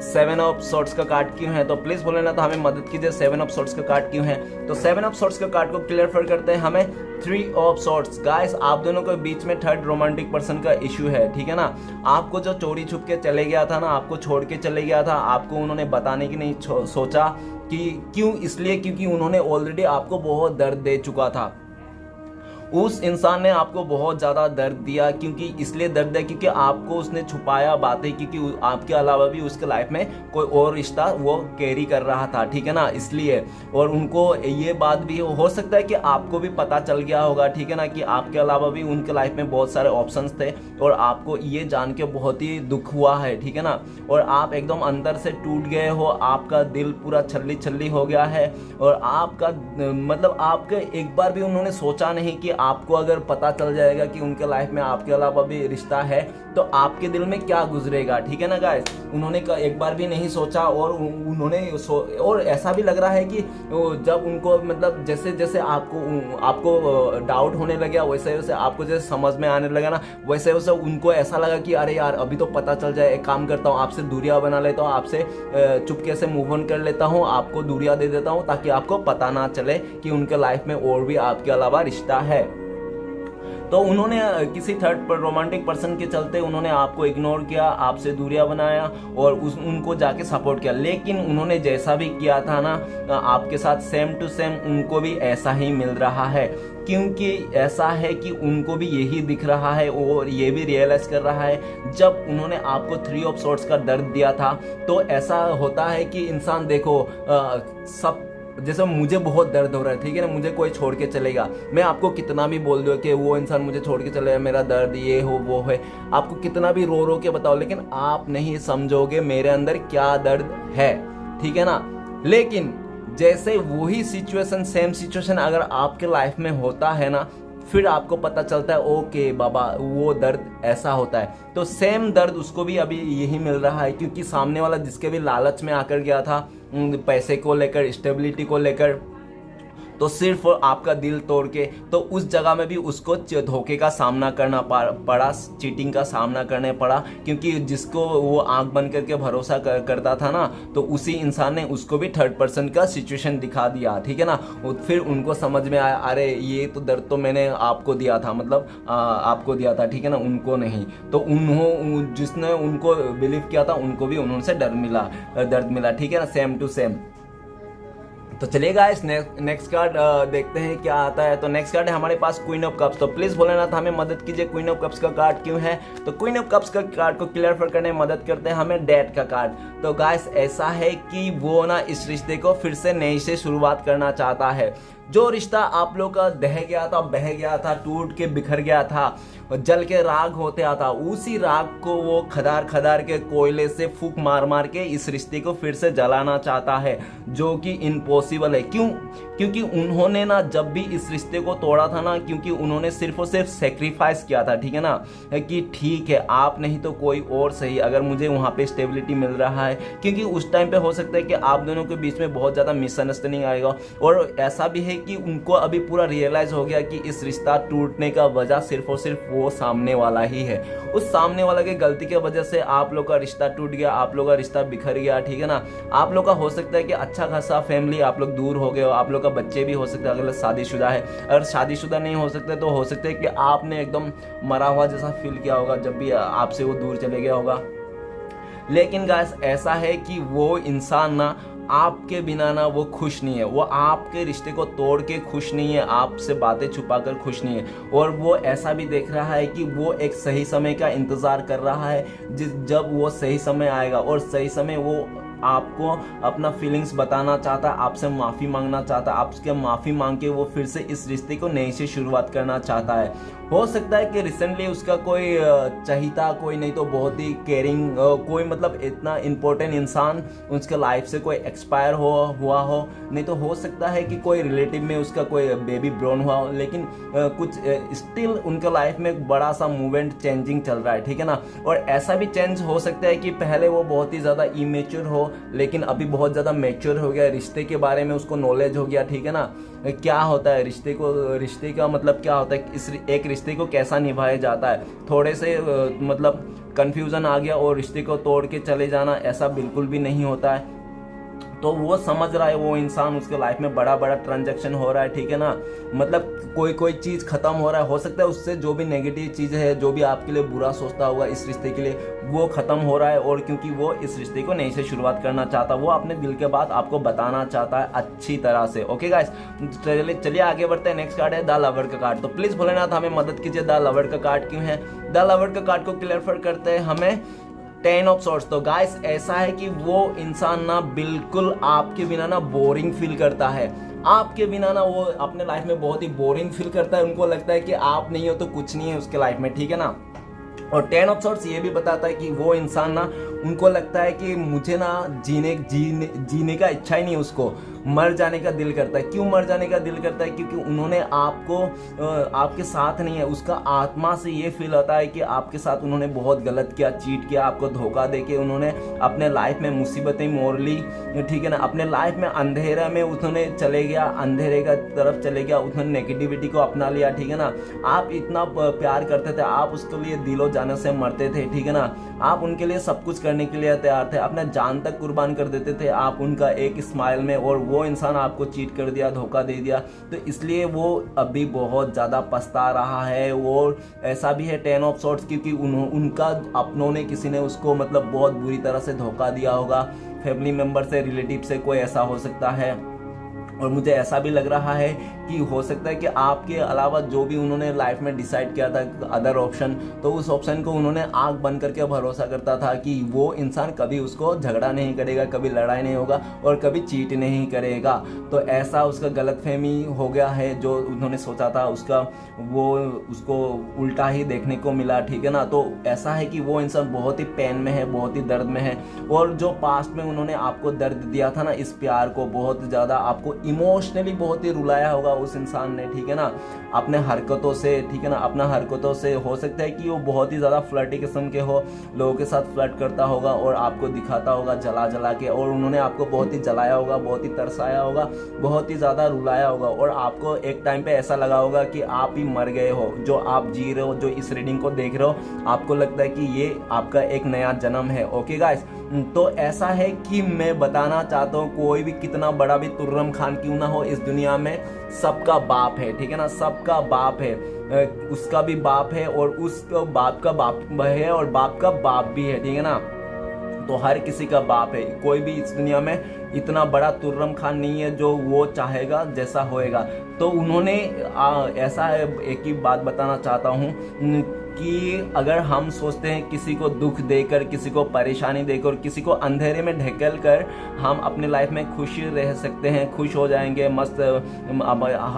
7 ऑफ सोर्ट्स का कार्ड क्यों है, तो प्लीज भोलेनाथ हमें मदद कीजिए। 7 ऑफ सोर्ट्स का कार्ड क्यों है, तो 7 ऑफ सोर्ट्स का कार्ड को क्लियर करते हैं हमें 3 ऑफ सोर्ट्स। गाइस आप दोनों के बीच में थर्ड रोमांटिक पर्सन का इश्यू है, ठीक है ना। आपको जो चोरी छुप के चले गया था ना, आपको छोड़ के चले गया था, आपको उन्होंने बताने की नहीं सोचा कि क्यों, इसलिए क्योंकि उन्होंने ऑलरेडी आपको बहुत दर्द दे चुका था। उस इंसान ने आपको बहुत ज़्यादा दर्द दिया, क्योंकि इसलिए दर्द दिया क्योंकि आपको उसने छुपाया बातें, क्योंकि आपके अलावा भी उसके लाइफ में कोई और रिश्ता वो कैरी कर रहा था, ठीक है ना, इसलिए। और उनको ये बात भी हो सकता है कि आपको भी पता चल गया होगा, ठीक है ना, कि आपके अलावा भी उनके लाइफ में बहुत सारे ऑप्शंस थे, और आपको ये जान के बहुत ही दुख हुआ है, ठीक है ना। और आप एकदम अंदर से टूट गए हो, आपका दिल पूरा छल्ली छल्ली हो गया है, और आपका मतलब आपके एक बार भी उन्होंने सोचा नहीं कि आपको अगर पता चल जाएगा कि उनके लाइफ में आपके अलावा भी रिश्ता है, तो आपके दिल में क्या गुजरेगा, ठीक है ना गाइस। उन्होंने एक बार भी नहीं सोचा, और उन्होंने और ऐसा भी लग रहा है कि जब उनको मतलब जैसे जैसे आपको डाउट होने लगा, वैसे वैसे आपको जैसे समझ में आने लगा ना, वैसे वैसे उनको ऐसा लगा कि अरे यार अभी तो पता चल जाए, एक काम करता हूँ, आपसे दूरियां बना लेता हूँ, आपसे चुपके से मूव ऑन कर लेता हूँ, आपको दूरियां दे देता हूँ, ताकि आपको पता ना चले कि उनके लाइफ में और भी आपके अलावा रिश्ता है। तो उन्होंने किसी थर्ड रोमांटिक पर्सन के चलते उन्होंने आपको इग्नोर किया, आपसे दूरियां बनाया, और उनको जाके सपोर्ट किया। लेकिन उन्होंने जैसा भी किया था ना आपके साथ, सेम टू सेम उनको भी ऐसा ही मिल रहा है, क्योंकि ऐसा है कि उनको भी यही दिख रहा है, और ये भी रियलाइज कर रहा है। जब उन्होंने आपको 3 ऑफ सोर्ट्स का दर्द दिया था, तो ऐसा होता है कि इंसान देखो सब, जैसे मुझे बहुत दर्द हो रहा है, ठीक है ना, मुझे कोई छोड़ के चलेगा, मैं आपको कितना भी बोल दूँ कि वो इंसान मुझे छोड़ के चलेगा, मेरा दर्द ये हो वो है, आपको कितना भी रो रो के बताओ, लेकिन आप नहीं समझोगे मेरे अंदर क्या दर्द है, ठीक है ना। लेकिन जैसे वही सिचुएशन, सेम सिचुएशन अगर आपके लाइफ में होता है ना, फिर आपको पता चलता है ओके बाबा वो दर्द ऐसा होता है। तो सेम दर्द उसको भी अभी यही मिल रहा है, क्योंकि सामने वाला जिसके भी लालच में आकर गया था पैसे को लेकर, स्टेबिलिटी को लेकर, तो सिर्फ आपका दिल तोड़ के, तो उस जगह में भी उसको धोखे का सामना करना पड़ा, चीटिंग का सामना करने पड़ा, क्योंकि जिसको वो आंख बंद करके भरोसा करता था ना, तो उसी इंसान ने उसको भी थर्ड पर्सन का सिचुएशन दिखा दिया, ठीक है ना। फिर उनको समझ में आया, अरे ये तो दर्द तो मैंने आपको दिया था, मतलब आपको दिया था, ठीक है ना, उनको नहीं। तो जिसने उनको बिलीव किया था उनको भी उनसे दर्द मिला, ठीक है ना, सेम टू सेम। तो चलिए गाइस नेक्स्ट कार्ड देखते हैं क्या आता है। तो नेक्स्ट कार्ड है हमारे पास क्वीन ऑफ कप्स। तो प्लीज भोलेनाथ हमें मदद कीजिए, क्वीन ऑफ कप्स का कार्ड क्यों है। तो क्वीन ऑफ कप्स का कार्ड को क्लियर करने में मदद करते हैं हमें डेथ का कार्ड। तो गाइस ऐसा है कि वो ना इस रिश्ते को फिर से नई से शुरुआत करना चाहता है। जो रिश्ता आप लोग का बह गया था, टूट के बिखर गया था, जल के राग होते आता, उसी राग को वो खदार के कोयले से फूंक मार के इस रिश्ते को फिर से जलाना चाहता है, जो कि इम्पॉसिबल है। क्यों? क्योंकि उन्होंने ना जब भी इस रिश्ते को तोड़ा था ना, क्योंकि उन्होंने सिर्फ और सिर्फ सेक्रीफाइस किया था, ठीक है ना, कि ठीक है आप नहीं तो कोई और सही, अगर मुझे वहाँ पे स्टेबिलिटी मिल रहा है। क्योंकि उस टाइम पे हो सकता है कि आप दोनों के बीच में बहुत ज़्यादा मिसअंडरस्टैंडिंग आएगा, और ऐसा भी है कि उनको अभी पूरा रियलाइज हो गया कि इस रिश्ता टूटने का वजह सिर्फ और सिर्फ वो सामने वाला ही है। उस सामने वाला की गलती की वजह से आप लोग का रिश्ता टूट गया, आप लोग का रिश्ता बिखर गया, ठीक है ना। आप लोग का हो सकता है कि अच्छा खासा फैमिली आप लोग दूर हो गए हो, आप लोग का बच्चे भी हो सकते हैं, अगर शादीशुदा है। अगर शादीशुदा नहीं हो सकते तो हो सकता है कि आपने एकदम मरा हुआ जैसा फील किया होगा जब भी आपसे वो दूर चले गया होगा। लेकिन गाइस ऐसा है कि वो इंसान ना आपके बिना ना वो खुश नहीं है, वो आपके रिश्ते को तोड़ के खुश नहीं है, आपसे बातें छुपाकर खुश नहीं है। और वो ऐसा भी देख रहा है कि वो एक सही समय का इंतजार कर रहा है, जब वो सही समय आएगा, और सही समय वो आपको अपना फीलिंग्स बताना चाहता है, आपसे माफ़ी मांगना चाहता है, आपसे माफ़ी मांग के वो फिर से इस रिश्ते को नई से शुरुआत करना चाहता है। हो सकता है कि रिसेंटली उसका कोई चहीता, कोई नहीं तो बहुत ही केयरिंग, कोई मतलब इतना इम्पोर्टेंट इंसान उसके लाइफ से कोई एक्सपायर हुआ हो, नहीं तो हो सकता है कि कोई रिलेटिव में उसका कोई बेबी ब्रोन हुआ हो, लेकिन कुछ स्टिल उनके लाइफ में एक बड़ा सा मूवमेंट चेंजिंग चल रहा है, ठीक है ना। और ऐसा भी चेंज हो सकता है कि पहले वो बहुत ही ज़्यादा इमेच्योर हो, लेकिन अभी बहुत ज़्यादा मैच्योर हो गया, रिश्ते के बारे में उसको नॉलेज हो गया, ठीक है ना। क्या होता है रिश्ते का मतलब क्या होता है, एक रिश्ते को कैसा निभाया जाता है। थोड़े से मतलब कंफ्यूजन आ गया और रिश्ते को तोड़ के चले जाना, ऐसा बिल्कुल भी नहीं होता है। तो वो समझ रहा है, वो इंसान, उसके लाइफ में बड़ा ट्रांजैक्शन हो रहा है, ठीक है ना। मतलब कोई चीज़ खत्म हो रहा है, हो सकता है उससे जो भी नेगेटिव चीज़ है, जो भी आपके लिए बुरा सोचता होगा इस रिश्ते के लिए, वो खत्म हो रहा है। और क्योंकि वो इस रिश्ते को नई से शुरुआत करना चाहता है, वो अपने दिल के बात आपको बताना चाहता है अच्छी तरह से। ओके गाइस, चलिए आगे बढ़ते हैं। नेक्स्ट कार्ड है द लवर का कार्ड। तो प्लीज भोलेनाथ हमें मदद कीजिए, द लवर का कार्ड क्यों है। द लवर का कार्ड को क्लियर करते हैं हमें 10 ऑफ सॉर्ट्स। तो गाइस ऐसा है कि वो इंसान ना बिल्कुल आपके बिना ना बोरिंग फील करता है, आपके बिना ना वो अपने लाइफ में बहुत ही बोरिंग फील करता है। उनको लगता है कि आप नहीं हो तो कुछ नहीं है उसके लाइफ में, ठीक है ना। और 10 ऑफ सॉर्ट्स ये भी बताता है कि वो इंसान ना, उनको लगता है कि मुझे ना जीने का इच्छा ही नहीं, उसको मर जाने का दिल करता है। क्यों मर जाने का दिल करता है? क्योंकि उन्होंने आपके साथ नहीं है। उसका आत्मा से ये फील होता है कि आपके साथ उन्होंने बहुत गलत किया, चीट किया, आपको धोखा देके उन्होंने अपने लाइफ में मुसीबतें मोड़ ली, ठीक है ना। अपने लाइफ में अंधेरा में उन्होंने चले गया, अंधेरे का तरफ चले गया, उन्होंने नेगेटिविटी को अपना लिया, ठीक है ना। आप इतना प्यार करते थे, आप उसके लिए दिलो जाने से मरते थे, ठीक है ना। आप उनके लिए सब कुछ करने के लिए तैयार थे, अपना जान तक कुर्बान कर देते थे आप उनका एक स्माइल में, और वो इंसान आपको चीट कर दिया, धोखा दे दिया। तो इसलिए वो अभी बहुत ज़्यादा पछता रहा है। वो ऐसा भी है 10 ऑफ सॉर्ट्स, क्योंकि उनका अपनों ने, किसी ने उसको मतलब बहुत बुरी तरह से धोखा दिया होगा, फैमिली मेम्बर से, रिलेटिव से, कोई ऐसा हो सकता है। और मुझे ऐसा भी लग रहा है कि हो सकता है कि आपके अलावा जो भी उन्होंने लाइफ में डिसाइड किया था अदर ऑप्शन, तो उस ऑप्शन को उन्होंने आंख बंद करके भरोसा करता था कि वो इंसान कभी उसको झगड़ा नहीं करेगा, कभी लड़ाई नहीं होगा और कभी चीट नहीं करेगा। तो ऐसा उसका गलतफहमी हो गया है, जो उन्होंने सोचा था उसको उल्टा ही देखने को मिला, ठीक है ना। तो ऐसा है कि वो इंसान बहुत ही पेन में है, बहुत ही दर्द में है। और जो पास्ट में उन्होंने आपको दर्द दिया था ना, इस प्यार को बहुत ज़्यादा आपको इमोशनली बहुत ही रुलाया होगा, होगा उस इंसान ने, ठीक है ना, अपने हरकतों से, ठीक है ना, अपना हरकतों से हो सकता है कि वो बहुत ही ज़्यादा फ्लर्टी किस्म के हो, लोगों के साथ फ्लर्ट करता होगा और आपको दिखाता होगा जला जला के, और उन्होंने आपको बहुत ही जलाया होगा, बहुत ही तरसाया होगा, बहुत ही ज़्यादा रुलाया होगा, और आपको एक टाइम पे ऐसा लगा होगा कि आप ही मर गए हो। जो आप जी रहे हो, जो इस रीडिंग को देख रहे हो, आपको लगता है कि ये आपका एक नया जन्म है। ओके गाइस, तो ऐसा है कि मैं बताना चाहता हूँ, कोई भी कितना बड़ा भी तुर्रम खान क्यों ना हो इस दुनिया में, सबका बाप है, ठीक है ना, सबका बाप है, उसका भी बाप है और उस बाप का बाप है और बाप का बाप भी है, ठीक है ना। तो हर किसी का बाप है, कोई भी इस दुनिया में इतना बड़ा तुर्रम खान नहीं है जो वो चाहेगा जैसा होएगा। तो उन्होंने ऐसा एक ही बात बताना चाहता हूँ कि अगर हम सोचते हैं किसी को दुख देकर, किसी को परेशानी देकर, किसी को अंधेरे में ढकेल कर हम अपने लाइफ में खुश रह सकते हैं, खुश हो जाएंगे, मस्त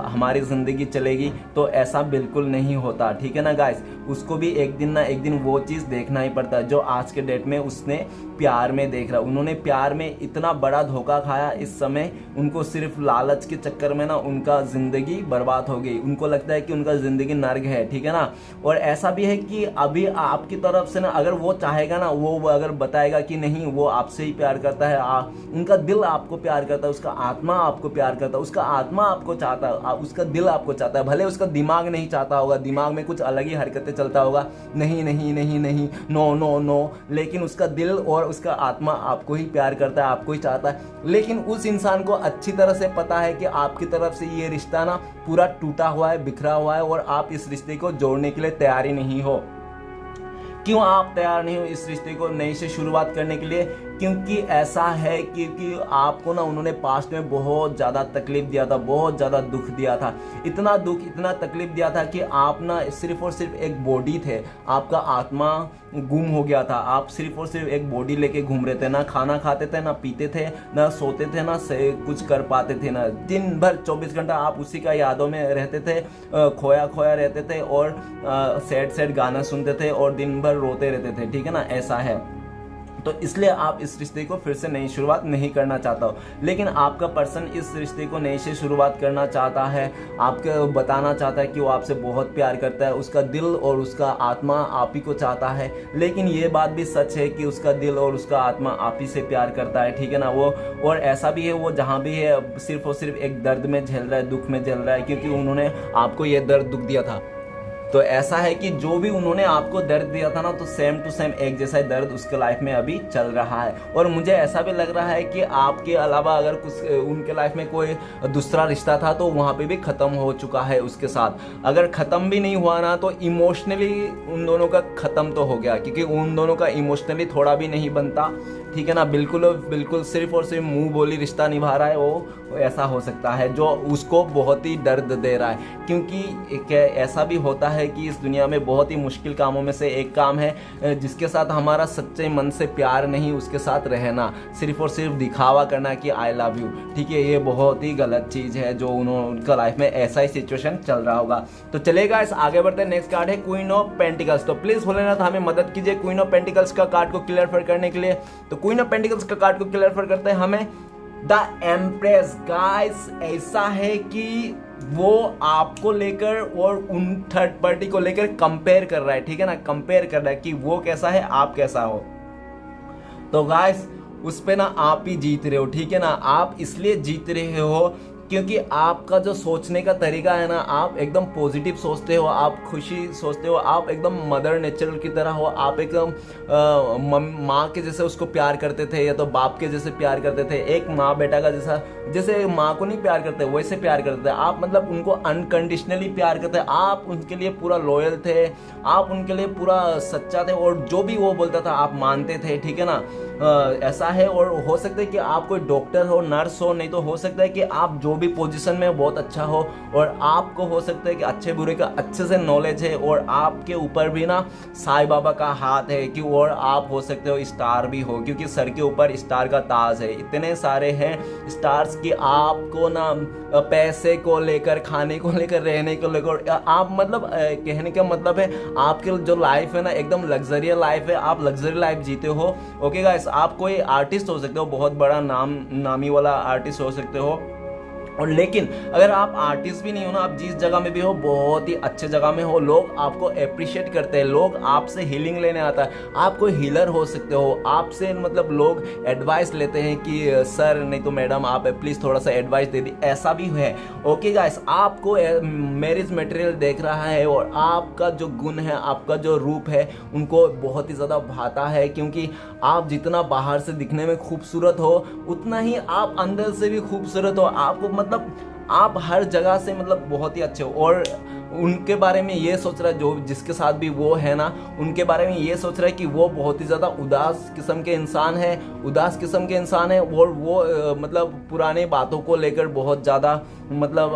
हमारी ज़िंदगी चलेगी, तो ऐसा बिल्कुल नहीं होता, ठीक है ना गाइस। उसको भी एक दिन ना एक दिन वो चीज़ देखना ही पड़ता है जो आज के डेट में उसने प्यार में देख रहा। उन्होंने प्यार में इतना बड़ा धोखा खाया, इस समय उनको सिर्फ लालच के चक्कर में ना उनका ज़िंदगी बर्बाद हो गई। उनको लगता है कि उनका ज़िंदगी नर्क है, ठीक है ना। और ऐसा भी है कि अभी आपकी तरफ से ना अगर वो चाहेगा ना, वो अगर बताएगा कि नहीं वो आपसे ही प्यार करता है, उनका दिल आपको प्यार करता है, उसका आत्मा आपको प्यार करता है, उसका आत्मा आपको चाहता है, उसका दिल आपको चाहता है, भले उसका दिमाग नहीं चाहता होगा, दिमाग में कुछ अलग ही हरकतें चलता होगा, नहीं नहीं नहीं नहीं, नो नो नो, लेकिन उसका दिल और उसका आत्मा आपको ही प्यार करता है, आपको ही चाहता है। लेकिन उस इंसान को अच्छी तरह से पता है कि आपकी तरफ से ये रिश्ता ना पूरा टूटा हुआ है, बिखरा हुआ है, और आप इस रिश्ते को जोड़ने के लिए तैयार ही नहीं हो। क्यों आप तैयार नहीं हो इस रिश्ते को नई से शुरुआत करने के लिए? क्योंकि ऐसा है क्योंकि आपको ना उन्होंने पास्ट में बहुत ज़्यादा तकलीफ दिया था, बहुत ज़्यादा दुख दिया था, इतना दुख इतना तकलीफ दिया था कि आप ना सिर्फ और सिर्फ एक बॉडी थे, आपका आत्मा गुम हो गया था। आप सिर्फ और सिर्फ एक बॉडी लेके घूम रहे थे, ना खाना खाते थे, ना पीते थे, ना सोते थे, ना कुछ कर पाते थे, ना दिन भर 24 घंटा आप उसी का यादों में रहते थे, खोया खोया रहते थे और सैड सैड गाना सुनते थे और दिन भर रोते रहते थे, ठीक है ना। ऐसा है, तो इसलिए आप इस रिश्ते को फिर से नई शुरुआत नहीं करना चाहता हो। लेकिन आपका पर्सन इस रिश्ते को नई से शुरुआत करना चाहता है, आपको बताना चाहता है कि वो आपसे बहुत प्यार करता है, उसका दिल और उसका आत्मा आप ही को चाहता है। लेकिन ये बात भी सच है कि उसका दिल और उसका आत्मा आप ही से प्यार करता है, ठीक है ना। वो और ऐसा भी है, वो जहाँ भी है सिर्फ और सिर्फ एक दर्द में झेल रहा है, दुख में झेल रहा है, क्योंकि उन्होंने आपको ये दर्द दुख दिया था। तो ऐसा है कि जो भी उन्होंने आपको दर्द दिया था ना, तो सेम टू सेम एक जैसा दर्द उसके लाइफ में अभी चल रहा है। और मुझे ऐसा भी लग रहा है कि आपके अलावा अगर कुछ उनके लाइफ में कोई दूसरा रिश्ता था तो वहाँ पे भी ख़त्म हो चुका है उसके साथ। अगर ख़त्म भी नहीं हुआ ना तो इमोशनली उन दोनों का ख़त्म तो हो गया, क्योंकि उन दोनों का इमोशनली थोड़ा भी नहीं बनता, ठीक है ना। बिल्कुल बिल्कुल सिर्फ और सिर्फ मुंह बोली रिश्ता निभा रहा है वो ऐसा हो सकता है जो उसको बहुत ही दर्द दे रहा है। क्योंकि ऐसा भी होता है कि इस दुनिया में बहुत ही मुश्किल कामों में से एक काम है जिसके साथ हमारा सच्चे मन से प्यार नहीं, उसके साथ रहना, सिर्फ और सिर्फ दिखावा करना कि आई लव यू, ठीक है। ये बहुत ही गलत चीज़ है जो उनका लाइफ में ऐसा ही सिचुएशन चल रहा होगा। तो चलेगा, इस आगे बढ़ते हैं। नेक्स्ट कार्ड है क्वीन ऑफ पेंटिकल्स। तो प्लीज भोलेनाथ हमें मदद कीजिए क्वीन ऑफ पेंटिकल्स का कार्ड को क्लियर करने के लिए। तो क्वीन ऑफ पेंटिकल्स का कार्ड को क्लियर करते हैं हमें द एम्प्रेस। गाइस ऐसा है कि वो आपको लेकर और उन थर्ड पार्टी को लेकर कंपेयर कर रहा है, ठीक है ना, कंपेयर कर रहा है कि वो कैसा है आप कैसा हो। तो गाइस उस पे ना आप ही जीत रहे हो, ठीक है ना। आप इसलिए जीत रहे हो क्योंकि आपका जो सोचने का तरीका है ना, आप एकदम पॉजिटिव सोचते हो, आप खुशी सोचते हो, आप एकदम मदर नेचर की तरह हो, आप एकदम माँ के जैसे उसको प्यार करते थे या तो बाप के जैसे प्यार करते थे। एक माँ बेटा का जैसा, जैसे माँ को नहीं प्यार करते वैसे प्यार करते थे आप, मतलब उनको अनकंडीशनली प्यार करते, आप उनके लिए पूरा लॉयल थे, आप उनके लिए पूरा सच्चा थे और जो भी वो बोलता था आप मानते थे, ठीक है ना। ऐसा है, और हो सकता है कि आप कोई डॉक्टर हो, नर्स हो, नहीं तो हो सकता है कि आप जो भी पोजीशन में बहुत अच्छा हो, और आपको हो सकता है कि अच्छे बुरे का अच्छे से नॉलेज है, और आपके ऊपर भी ना साईं बाबा का हाथ है कि, और आप हो सकते हो स्टार भी हो, क्योंकि सर के ऊपर स्टार का ताज है। इतने सारे हैं स्टार्स कि आपको ना पैसे को लेकर, खाने को लेकर, रहने को लेकर, आप मतलब कहने का मतलब है आपके जो लाइफ है ना एकदम लग्जरियस लाइफ है, आप लग्जरी लाइफ जीते हो। ओके गाइस, आप कोई आर्टिस्ट हो सकते हो, बहुत बड़ा नामी वाला आर्टिस्ट हो सकते हो, और लेकिन अगर आप आर्टिस्ट भी नहीं हो ना, आप जिस जगह में भी हो, बहुत ही अच्छे जगह में हो, लोग आपको अप्रिशिएट करते हैं, लोग आपसे हीलिंग लेने आता है, आप कोई हीलर हो सकते हो, आपसे मतलब लोग एडवाइस लेते हैं कि सर नहीं तो मैडम आप प्लीज़ थोड़ा सा एडवाइस दे दी, ऐसा भी है। ओके गाइस, आपको मैरिज मटेरियल देख रहा है और आपका जो गुण है, आपका जो रूप है, उनको बहुत ही ज़्यादा भाता है, क्योंकि आप जितना बाहर से दिखने में खूबसूरत हो, उतना ही आप अंदर से भी खूबसूरत हो। आपको मतलब आप हर जगह से मतलब बहुत ही अच्छे हो। और उनके बारे में ये सोच रहा है, जो जिसके साथ भी वो है ना, उनके बारे में ये सोच रहा है कि वो बहुत ही ज़्यादा उदास किस्म के इंसान है, उदास किस्म के इंसान है, और वो मतलब पुराने बातों को लेकर बहुत ज़्यादा मतलब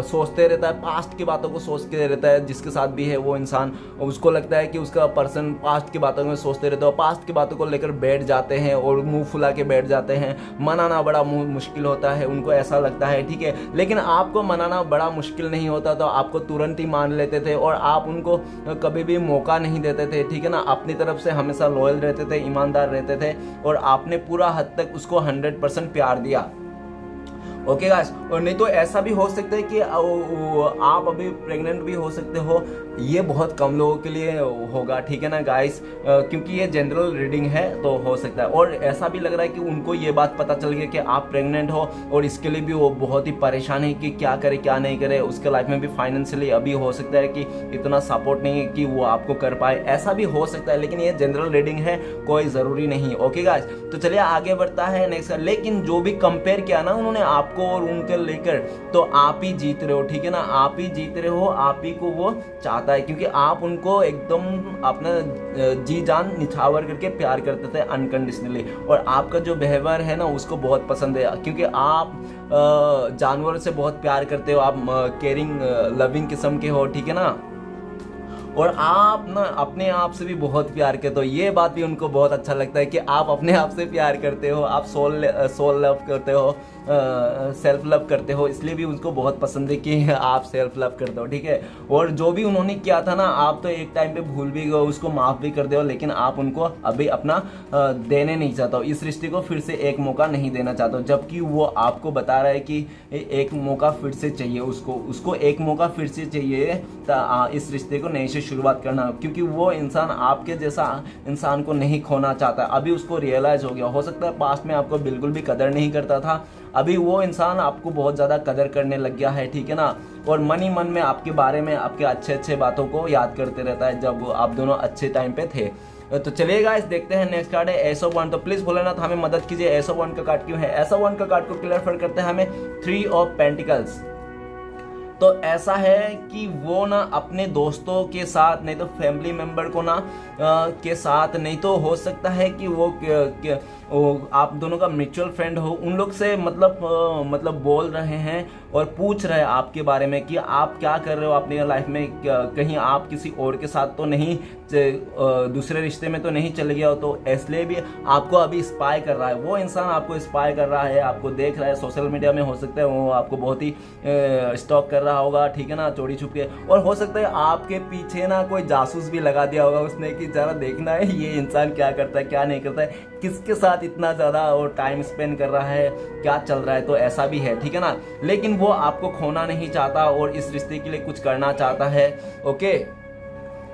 सोचते रहता है, पास्ट की बातों को सोचते रहता है। जिसके साथ भी है वो इंसान, उसको लगता है कि उसका पर्सन पास्ट की बातों में सोचते रहते हो, पास्ट की बातों को लेकर बैठ जाते हैं और मुंह फुला के बैठ जाते हैं। मनाना बड़ा मुश्किल होता है, उनको ऐसा लगता है, ठीक है। लेकिन आपको मनाना बड़ा मुश्किल नहीं होता, तो आपको तुरंत ही मान लेते थे और आप उनको कभी भी मौका नहीं देते थे, ठीक है ना। अपनी तरफ से हमेशा लॉयल रहते थे, ईमानदार रहते थे, और आपने पूरा हद तक उसको 100% प्यार दिया। ओके गाइस, और नहीं तो ऐसा भी हो सकता है कि आप अभी प्रेग्नेंट भी हो सकते हो, ये बहुत कम लोगों के लिए होगा, ठीक है ना गाइस, क्योंकि ये जनरल रीडिंग है तो हो सकता है। और ऐसा भी लग रहा है कि उनको ये बात पता चल गई कि आप प्रेग्नेंट हो, और इसके लिए भी वो बहुत ही परेशान है कि क्या करे क्या नहीं करे। उसके लाइफ में भी फाइनेंशियली अभी हो सकता है कि इतना सपोर्ट नहीं है कि वो आपको कर पाए, ऐसा भी हो सकता है, लेकिन ये जनरल रीडिंग है, कोई ज़रूरी नहीं। ओके गाइस, तो चलिए आगे बढ़ता है नेक्स्ट। लेकिन जो भी कंपेयर किया ना उन्होंने आपको और उनके लेकर, तो आप ही जीत रहे हो, ठीक है ना, आप ही जीत रहे हो, आप ही को वो चाहता है, क्योंकि आप उनको एकदम अपना जी जान निछावर करके प्यार करते थे अनकंडीशनली। और आपका जो बिहेवियर है ना उसको बहुत पसंद है, क्योंकि आप जानवर से बहुत प्यार करते हो, आप केयरिंग लविंग किस्म के हो, ठीक है ना। और आप ना अपने आप से भी बहुत प्यार करते हो, ये बात भी उनको बहुत अच्छा लगता है कि आप अपने आप से प्यार करते हो, आप सोल लव करते हो, सेल्फ लव करते हो, इसलिए भी उनको बहुत पसंद है कि आप सेल्फ लव करते हो, ठीक है। और जो भी उन्होंने किया था ना, आप तो एक टाइम पे भूल भी गए, उसको माफ़ भी कर दे हो, लेकिन आप उनको अभी अपना देने नहीं चाहते हो, इस रिश्ते को फिर से एक मौका नहीं देना चाहते हो, जबकि वो आपको बता रहा है कि एक मौका फिर से चाहिए, उसको एक मौका फिर से चाहिए इस रिश्ते को नई से शुरुआत करना, क्योंकि वो इंसान आपके जैसा इंसान को नहीं खोना चाहता। अभी उसको रियलाइज हो गया, हो सकता है पास्ट में आपको बिल्कुल भी कदर नहीं करता था, अभी वो इंसान आपको बहुत ज़्यादा कदर करने लग गया है, ठीक है ना। और मन ही मन में आपके बारे में, आपके अच्छे अच्छे बातों को याद करते रहता है, जब आप दोनों अच्छे टाइम पे थे। तो चलिए गाइस देखते हैं नेक्स्ट कार्ड है एस ऑफ वन। तो प्लीज भोलेनाथ हमें मदद कीजिए, एस ऑफ वन का कार्ड क्यों है। एस ऑफ वन का कार्ड को क्लियर करते हैं हमें 3 ऑफ पेंटिकल्स। तो ऐसा है कि वो ना अपने दोस्तों के साथ, नहीं तो फैमिली मेंबर को ना के साथ, नहीं तो हो सकता है कि वो आप दोनों का म्यूचुअल फ्रेंड हो, उन लोग से मतलब बोल रहे हैं और पूछ रहे हैं आपके बारे में कि आप क्या कर रहे हो अपनी लाइफ में, कहीं आप किसी और के साथ तो नहीं, दूसरे रिश्ते में तो नहीं चले गया हो। तो इसलिए भी आपको अभी स्पाई कर रहा है, वो इंसान आपको स्पाई कर रहा है, आपको देख रहा है सोशल मीडिया में, हो सकता है वो आपको बहुत ही स्टॉक कर रहा होगा, ठीक है ना, चोरी छुप के। और हो सकता है आपके पीछे ना कोई जासूस भी लगा दिया होगा उसने कि जरा देखना है ये इंसान क्या करता है क्या नहीं करता है, किसके साथ इतना ज़्यादा और टाइम स्पेंड कर रहा है, क्या चल रहा है। तो ऐसा भी है, ठीक है ना। लेकिन वो आपको खोना नहीं चाहता और इस रिश्ते के लिए कुछ करना चाहता है, ओके।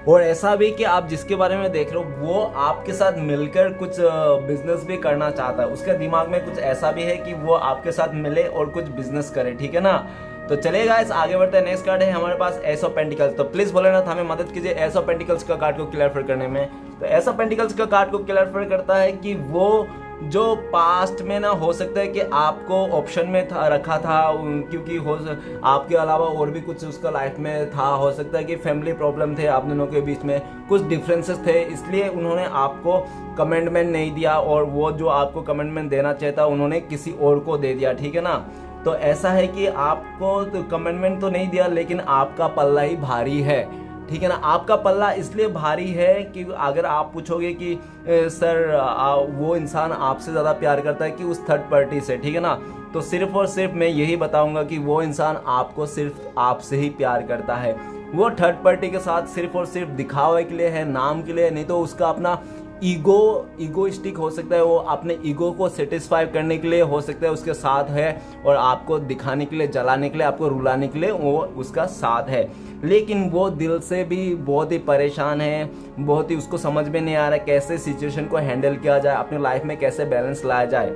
और ऐसा भी कि आप जिसके बारे में देख रहे हो वो आपके साथ मिलकर कुछ बिजनेस भी करना चाहता है, उसके दिमाग में कुछ ऐसा भी है कि वो आपके साथ मिले और कुछ बिजनेस करे, ठीक है ना। तो चलिए गाइस आगे बढ़ते हैं। नेक्स्ट कार्ड है हमारे पास एस ऑफ पेंटिकल्स। तो प्लीज भोलेनाथ हमें मदद कीजिए एस ऑफ पेंटिकल्स का कार्ड को क्लियर करने में। तो एस ऑफ पेंटिकल्स का कार्ड को क्लियर करता है कि वो जो पास्ट में ना हो सकता है कि आपको ऑप्शन में रखा था, क्योंकि आपके अलावा और भी कुछ उसका लाइफ में था, हो सकता है कि फैमिली प्रॉब्लम थे आप दोनों के बीच में, कुछ डिफरेंसेस थे, इसलिए उन्होंने आपको कमेंटमेंट नहीं दिया, और वो जो आपको कमेंटमेंट देना चाहता उन्होंने किसी और को दे दिया, ठीक है ना। तो ऐसा है कि आपको तो कमेंटमेंट तो नहीं दिया, लेकिन आपका पल्ला ही भारी है, ठीक है ना। आपका पल्ला इसलिए भारी है कि अगर आप पूछोगे कि सर वो इंसान आपसे ज़्यादा प्यार करता है कि उस थर्ड पार्टी से, ठीक है ना, तो सिर्फ और सिर्फ मैं यही बताऊंगा कि वो इंसान आपको सिर्फ आपसे ही प्यार करता है, वो थर्ड पार्टी के साथ सिर्फ और सिर्फ दिखावे के लिए है, नाम के लिए, नहीं तो उसका अपना ईगोइस्टिक हो सकता है, वो अपने ईगो को सेटिस्फाई करने के लिए हो सकता है उसके साथ है, और आपको दिखाने के लिए, जलाने के लिए, आपको रुलाने के लिए वो उसका साथ है। लेकिन वो दिल से भी बहुत ही परेशान है, बहुत ही उसको समझ में नहीं आ रहा है कैसे सिचुएशन को हैंडल किया जाए, अपनी लाइफ में कैसे बैलेंस लाया जाए।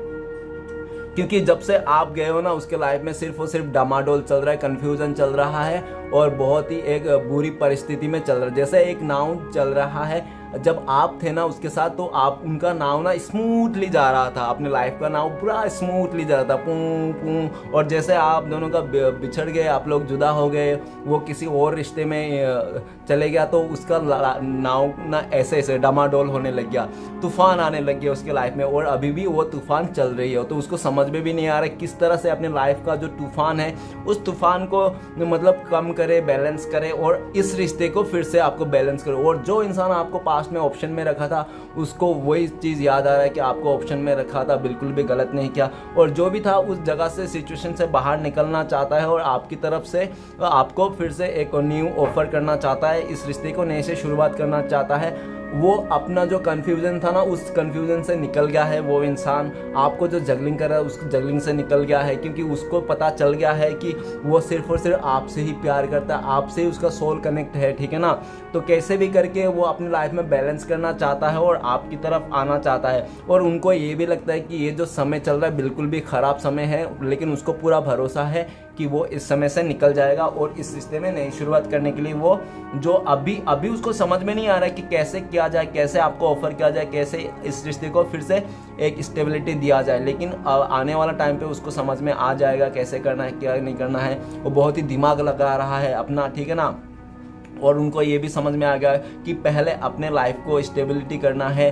क्योंकि जब से आप गए हो ना, उसके लाइफ में सिर्फ और सिर्फ डामाडोल चल रहा है, कन्फ्यूजन चल रहा है, और बहुत ही एक बुरी परिस्थिति में चल रहा है। जैसे एक नाव चल रहा है, जब आप थे ना उसके साथ, तो आप उनका नाव ना स्मूथली जा रहा था, अपने लाइफ का नाव पूरा स्मूथली जा रहा था, पूं पूं। और जैसे आप दोनों का बिछड़ गए, आप लोग जुदा हो गए, वो किसी और रिश्ते में चले गया, तो उसका नाव ना ऐसे ऐसे डामाडोल होने लग गया, तूफान आने लग गया उसके लाइफ में, और अभी भी वो तूफान चल रही है। तो उसको समझ में भी नहीं आ रहा है किस तरह से अपने लाइफ का जो तूफान है, उस तूफान को मतलब कम करे, बैलेंस करे, और इस रिश्ते को फिर से आपको बैलेंस करे। और जो इंसान आपको पास्ट में ऑप्शन में रखा था, उसको वही चीज़ याद आ रहा है कि आपको ऑप्शन में रखा था, बिल्कुल भी गलत नहीं किया। और जो भी था उस जगह से, सिचुएशन से बाहर निकलना चाहता है, और आपकी तरफ से आपको फिर से एक न्यू ऑफर करना चाहता है, इस रिश्ते को नए से शुरुआत करना चाहता है। वो अपना जो कन्फ्यूज़न था ना, उस कन्फ्यूज़न से निकल गया है वो इंसान। आपको जो जगलिंग कर रहा है, उस जगलिंग से निकल गया है, क्योंकि उसको पता चल गया है कि वो सिर्फ और सिर्फ आपसे ही प्यार करता है, आपसे ही उसका सोल कनेक्ट है, ठीक है ना। तो कैसे भी करके वो अपनी लाइफ में बैलेंस करना चाहता है और आपकी तरफ आना चाहता है। और उनको ये भी लगता है कि ये जो समय चल रहा है बिल्कुल भी ख़राब समय है, लेकिन उसको पूरा भरोसा है कि वो इस समय से निकल जाएगा, और इस रिश्ते में नई शुरुआत करने के लिए वो जो अभी उसको समझ में नहीं आ रहा है कि कैसे किया जाए, कैसे आपको ऑफर किया जाए, कैसे इस रिश्ते को फिर से एक स्टेबिलिटी दिया जाए। लेकिन आने वाला टाइम पे उसको समझ में आ जाएगा कैसे करना है, क्या नहीं करना है। वो बहुत ही दिमाग लगा रहा है अपना, ठीक है ना। और उनको ये भी समझ में आ गया कि पहले अपने लाइफ को स्टेबिलिटी करना है,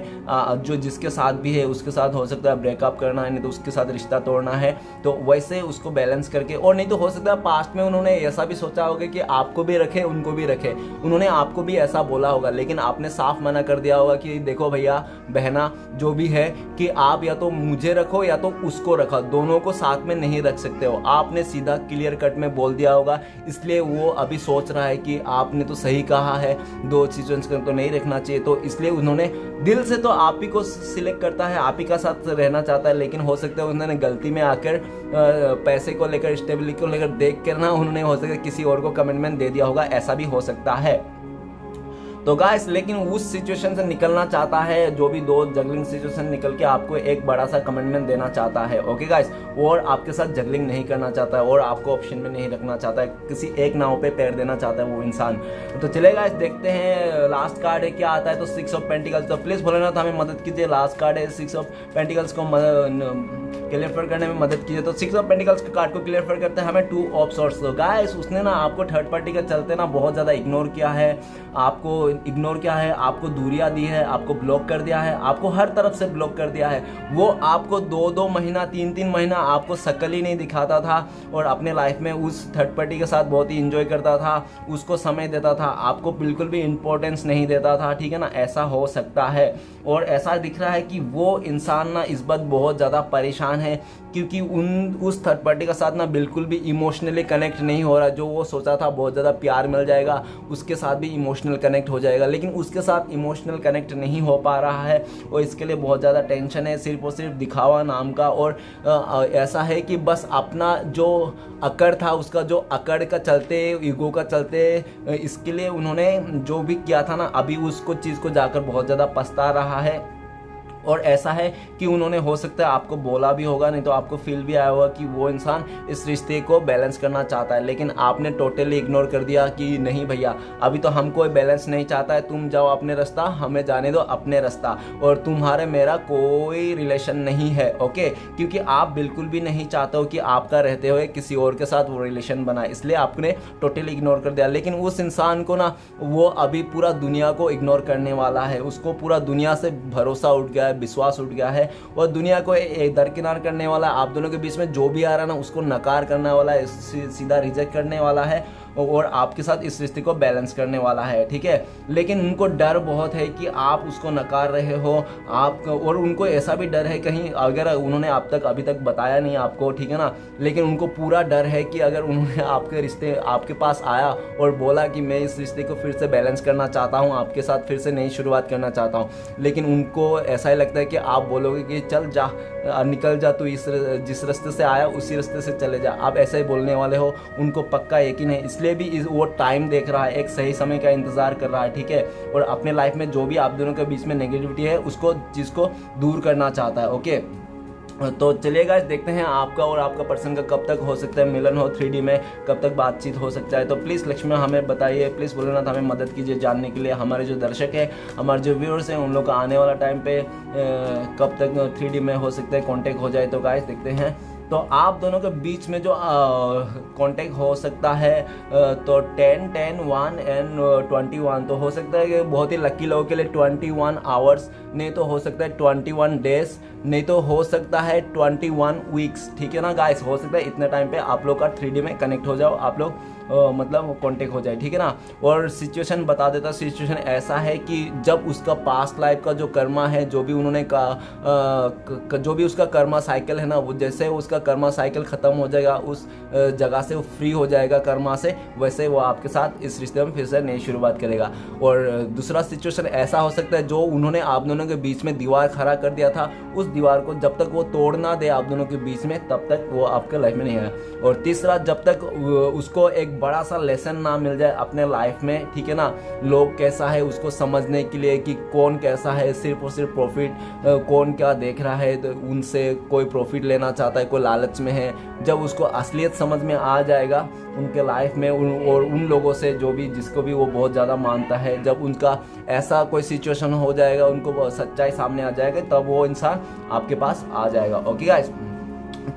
जो जिसके साथ भी है उसके साथ हो सकता है ब्रेकअप करना है, नहीं तो उसके साथ रिश्ता तोड़ना है। तो वैसे उसको बैलेंस करके, और नहीं तो हो सकता है पास्ट में उन्होंने ऐसा भी सोचा होगा कि आपको भी रखे, उनको भी रखे, उन्होंने आपको भी ऐसा बोला होगा, लेकिन आपने साफ मना कर दिया होगा कि देखो भैया बहना जो भी है, कि आप या तो मुझे रखो या तो उसको रखो, दोनों को साथ में नहीं रख सकते हो। आपने सीधा क्लियर कट में बोल दिया होगा, इसलिए वो अभी सोच रहा है कि आपने तो सही कहा है, दो सिचुएशंस को तो नहीं रखना चाहिए। तो इसलिए उन्होंने दिल से तो आप ही को सिलेक्ट करता है, आप ही का साथ रहना चाहता है, लेकिन हो सकता है उन्होंने गलती में आकर पैसे को लेकर, स्टेबिलिटी को लेकर देख कर ना, उन्होंने हो सकता है किसी और को कमिटमेंट दे दिया होगा, ऐसा भी हो सकता है। तो गाइस, लेकिन उस सिचुएशन से निकलना चाहता है, जो भी दो जगलिंग सिचुएशन निकल के आपको एक बड़ा सा कमिटमेंट देना चाहता है, ओके गाइस, और आपके साथ जगलिंग नहीं करना चाहता है, और आपको ऑप्शन में नहीं रखना चाहता है, किसी एक नाव पे पैर देना चाहता है वो इंसान। तो चलिए गाइस, देखते हैं लास्ट कार्ड है क्या आता है। तो 6 ऑफ पेंटिकल्स। तो प्लीज भोलेनाथ हमें मदद कीजिए, लास्ट कार्ड है 6 ऑफ पेंटिकल्स को क्लियर करने में मदद कीजिए। तो 6 ऑफ पेंटिकल्स के कार्ड को क्लियर करते हैं हमें 2 ऑफ सॉर्ड्स। तो गाइस, उसने ना आपको थर्ड पार्टी के चलते ना बहुत ज़्यादा इग्नोर किया है, आपको दूरियां दी है, आपको ब्लॉक कर दिया है, आपको हर तरफ से ब्लॉक कर दिया है। वो आपको 2-2 महीना, 3-3 महीना आपको शक्ल ही नहीं दिखाता था, और अपने लाइफ में उस थर्ड पार्टी के साथ बहुत ही इंजॉय करता था, उसको समय देता था, आपको बिल्कुल भी इंपॉर्टेंस नहीं देता था, ठीक है ना। ऐसा हो सकता है, और ऐसा दिख रहा है कि वो इंसान ना इस बात बहुत ज़्यादा परेशान है, क्योंकि उस थर्ड पार्टी के साथ ना बिल्कुल भी इमोशनली कनेक्ट नहीं हो रहा। जो वो सोचा था बहुत ज़्यादा प्यार मिल जाएगा, उसके साथ भी इमोशनल कनेक्ट हो जाएगा, लेकिन उसके साथ इमोशनल कनेक्ट नहीं हो पा रहा है, और इसके लिए बहुत ज़्यादा टेंशन है, सिर्फ और सिर्फ दिखावा नाम का। और ऐसा है कि बस अपना जो अकड़ था, उसका जो अकड़ का चलते, ईगो का चलते, इसके लिए उन्होंने जो भी किया था ना, अभी उसको चीज़ को जाकर बहुत ज़्यादा पछता रहा है। और ऐसा है कि उन्होंने हो सकता है आपको बोला भी होगा, नहीं तो आपको फील भी आया होगा कि वो इंसान इस रिश्ते को बैलेंस करना चाहता है, लेकिन आपने टोटली इग्नोर कर दिया कि नहीं भैया, अभी तो हम कोई बैलेंस नहीं चाहता है, तुम जाओ अपने रास्ता, हमें जाने दो अपने रास्ता, और तुम्हारे मेरा कोई रिलेशन नहीं है, ओके। क्योंकि आप बिल्कुल भी नहीं चाहते हो कि आपका रहते हुए किसी और के साथ वो रिलेशन बनाए, इसलिए आपने टोटली इग्नोर कर दिया। लेकिन उस इंसान को ना, वो अभी पूरा दुनिया को इग्नोर करने वाला है, उसको पूरा दुनिया से भरोसा उठ गया है, विश्वास उठ गया है, और दुनिया को दरकिनार करने वाला है। आप दोनों के बीच में जो भी आ रहा है ना, उसको नकार करने वाला है, सीधा रिजेक्ट करने वाला है। और आपके साथ इस रिश्ते को बैलेंस करने वाला है, ठीक है। लेकिन उनको डर बहुत है कि आप उसको नकार रहे हो आप, और उनको ऐसा भी डर है कहीं अगर उन्होंने आप तक अभी तक बताया नहीं आपको, ठीक है ना, लेकिन उनको पूरा डर है कि अगर उन्होंने आपके रिश्ते आपके पास आया और बोला कि मैं इस रिश्ते को फिर से बैलेंस करना चाहता हूँ, आपके साथ फिर से नई शुरुआत करना चाहता हूँ, लेकिन उनको ऐसा ही लगता है कि आप बोलोगे कि चल जा, निकल जा, तू जिस रास्ते से आया उसी रास्ते से चले जा, आप ऐसा ही बोलने वाले हो। उनको पक्का यकीन है, इसलिए भी वो टाइम देख रहा है, एक सही समय का इंतजार कर रहा है, ठीक है। और अपने लाइफ में जो भी आप दोनों के बीच में नेगेटिविटी है उसको जिसको दूर करना चाहता है, ओके। तो चलिए गाइस, देखते हैं आपका और आपका पर्सन का कब तक हो सकता है मिलन हो 3D में, कब तक बातचीत हो सकता है। तो प्लीज़ लक्ष्मण हमें बताइए, प्लीज़ भोलेनाथ हमें मदद कीजिए जानने के लिए, हमारे जो दर्शक है, हमारे जो व्यूअर्स हैं, उन लोग का आने वाला टाइम पे कब तक 3D में हो सकता है कॉन्टेक्ट हो जाए। तो गाइस देखते हैं, तो आप दोनों के बीच में जो कांटेक्ट हो सकता है तो 10, 10, 1 एंड 21, तो हो सकता है कि बहुत ही लकी लोगों के लिए 21 आवर्स, नहीं तो हो सकता है 21 डेज, नहीं तो हो सकता है 21 वीक्स, ठीक है ना गाइस। हो सकता है इतने टाइम पे आप लोग का 3D में कनेक्ट हो जाओ, आप लोग मतलब कांटेक्ट हो जाए, ठीक है ना। और सिचुएशन बता देता, सिचुएशन ऐसा है कि जब उसका पास्ट लाइफ का जो कर्मा है, जो भी उन्होंने जो भी उसका कर्मा साइकिल है ना, वो जैसे उसका कर्मा साइकिल खत्म हो जाएगा, उस जगह से वो फ्री हो जाएगा कर्मा से, वैसे वो आपके साथ इस रिश्ते में फिर से नई शुरुआत करेगा। और दूसरा सिचुएशन ऐसा हो सकता है, जो उन्होंने आप दोनों के बीच में दीवार खड़ा कर दिया था, उस दीवार को जब तक वो तोड़ ना दे आप दोनों के बीच में, तब तक वो आपके लाइफ में नहीं आया। और तीसरा, जब तक उसको एक बड़ा सा लेसन ना मिल जाए अपने लाइफ में, ठीक है ना, लोग कैसा है उसको समझने के लिए कि कौन कैसा है, सिर्फ और सिर्फ प्रॉफिट, कौन क्या देख रहा है, तो उनसे कोई प्रॉफिट लेना चाहता है, कोई लालच में है, जब उसको असलियत समझ में आ जाएगा उनके लाइफ में, और उन लोगों से जो भी जिसको भी वो बहुत ज़्यादा मानता है, जब उनका ऐसा कोई सिचुएशन हो जाएगा, उनको सच्चाई सामने आ जाएगा, तब वो इंसान आपके पास आ जाएगा, ओके गाइस।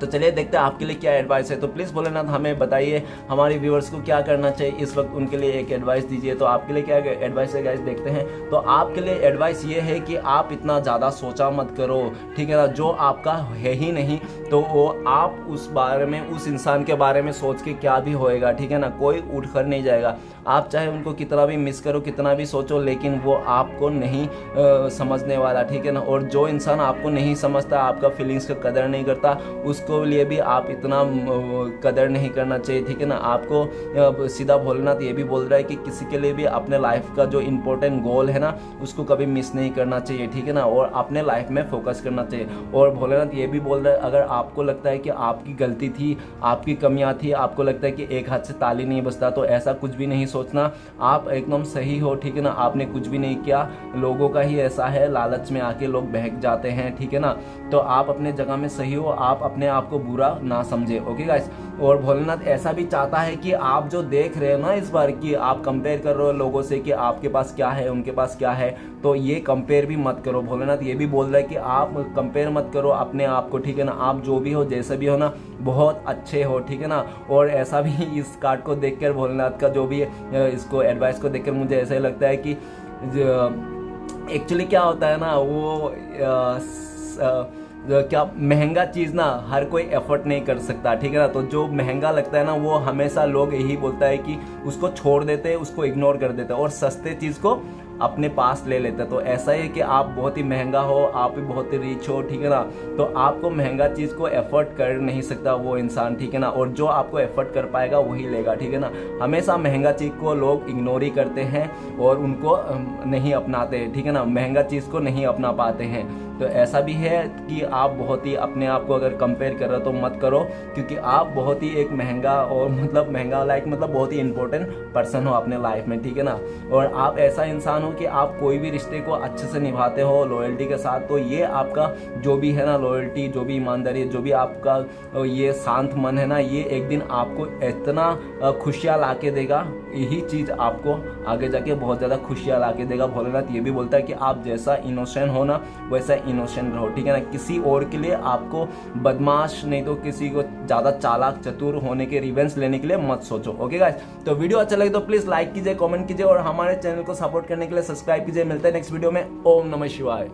तो चलिए देखते हैं आपके लिए क्या एडवाइस है। तो प्लीज़ भोलेनाथ हमें बताइए हमारे व्यूअर्स को क्या करना चाहिए इस वक्त, उनके लिए एक एडवाइस दीजिए। तो आपके लिए क्या एडवाइस है गाइस, देखते हैं। तो आपके लिए एडवाइस ये है कि आप इतना ज़्यादा सोचा मत करो, ठीक है ना, जो आपका है ही नहीं, तो वो आप उस बारे में, उस इंसान के बारे में सोच के क्या भी होएगा, ठीक है ना, कोई उठ कर नहीं जाएगा। आप चाहे उनको कितना भी मिस करो, कितना भी सोचो, लेकिन वो आपको नहीं समझने वाला, ठीक है ना। और जो इंसान आपको नहीं समझता, आपका फीलिंग्स का कदर नहीं करता, उसको लिए भी आप इतना कदर नहीं करना चाहिए, ठीक है ना। आपको सीधा भोलेनाथ ये भी बोल रहा है कि किसी के लिए भी अपने लाइफ का जो इम्पोर्टेंट गोल है ना, उसको कभी मिस नहीं करना चाहिए, ठीक है ना, और अपने लाइफ में फोकस करना चाहिए। और भोलेनाथ ये भी बोल रहा है, अगर आपको लगता है कि आपकी गलती थी, आपकी कमियां थी, आपको लगता है कि एक हाथ से ताली नहीं बजता, तो ऐसा कुछ भी नहीं सोचना, आप एकदम सही हो, ठीक है ना, आपने कुछ भी नहीं किया। लोगों का ही ऐसा है, लालच में आके लोग बहक जाते हैं, ठीक है ना। तो आप अपने जगह में सही हो, आप अपने आप को बुरा ना समझे, ओके गाइस। और भोलेनाथ ऐसा भी चाहता है कि आप जो देख रहे हो ना इस बार, कि आप कंपेयर कर रहे हो लोगों से कि आपके पास क्या है, उनके पास क्या है, तो ये कंपेयर भी मत करो। भोलेनाथ ये भी बोल रहा है कि आप कंपेयर मत करो अपने आप को, ठीक है ना। आप जो भी हो, जैसे भी हो ना, बहुत अच्छे हो, ठीक है ना। और ऐसा भी इस कार्ड को देखकर, भोलेनाथ का जो भी इसको एडवाइस को देखकर मुझे ऐसा ही लगता है कि एक्चुअली क्या होता है ना, वो क्या महंगा चीज़ ना हर कोई एफर्ट नहीं कर सकता, ठीक है ना। तो जो महंगा लगता है ना, वो हमेशा लोग यही बोलता है कि उसको छोड़ देते हैं, उसको इग्नोर कर देते हैं, और सस्ते चीज़ को अपने पास ले लेते हैं। तो ऐसा ही है कि आप बहुत ही महंगा हो, आप भी बहुत ही रिच हो, ठीक है ना, तो आपको महंगा चीज़ को एफर्ट कर नहीं सकता वो इंसान, ठीक है ना। और जो आपको एफर्ट कर पाएगा वही लेगा, ठीक है ना। हमेशा महंगा चीज़ को लोग इग्नोर ही करते हैं और उनको नहीं अपनाते, ठीक है ना, महंगा चीज़ को नहीं अपना पाते हैं। तो ऐसा भी है कि आप बहुत ही अपने आप को अगर कंपेयर कर रहे हो तो मत करो, क्योंकि आप बहुत ही एक महंगा, और मतलब महंगा लाइक मतलब बहुत ही इंपॉर्टेंट पर्सन हो अपने लाइफ में, ठीक है ना। और आप ऐसा इंसान हो कि आप कोई भी रिश्ते को अच्छे से निभाते हो लॉयल्टी के साथ, तो ये आपका जो भी है ना लॉयल्टी, जो भी ईमानदारी, जो भी आपका ये शांत मन है ना, ये एक दिन आपको इतना खुशियाँ ला के देगा, यही चीज़ आपको आगे जाके बहुत ज़्यादा खुशियाँ ला के देगा। भोलेनाथ ये भी बोलता है कि आप जैसा इनोसेंट हो ना, वैसा इनोसेंट रहो, ठीक है ना। किसी और के लिए आपको बदमाश, नहीं तो किसी को ज़्यादा चालाक चतुर होने के रिवेंज लेने के लिए मत सोचो, ओके गाइस। तो वीडियो अच्छा लगे तो प्लीज़ लाइक कीजिए, कमेंट कीजिए, और हमारे चैनल को सपोर्ट करने के लिए सब्सक्राइब कीजिए। मिलते हैं नेक्स्ट वीडियो में। ओम नमः शिवाय।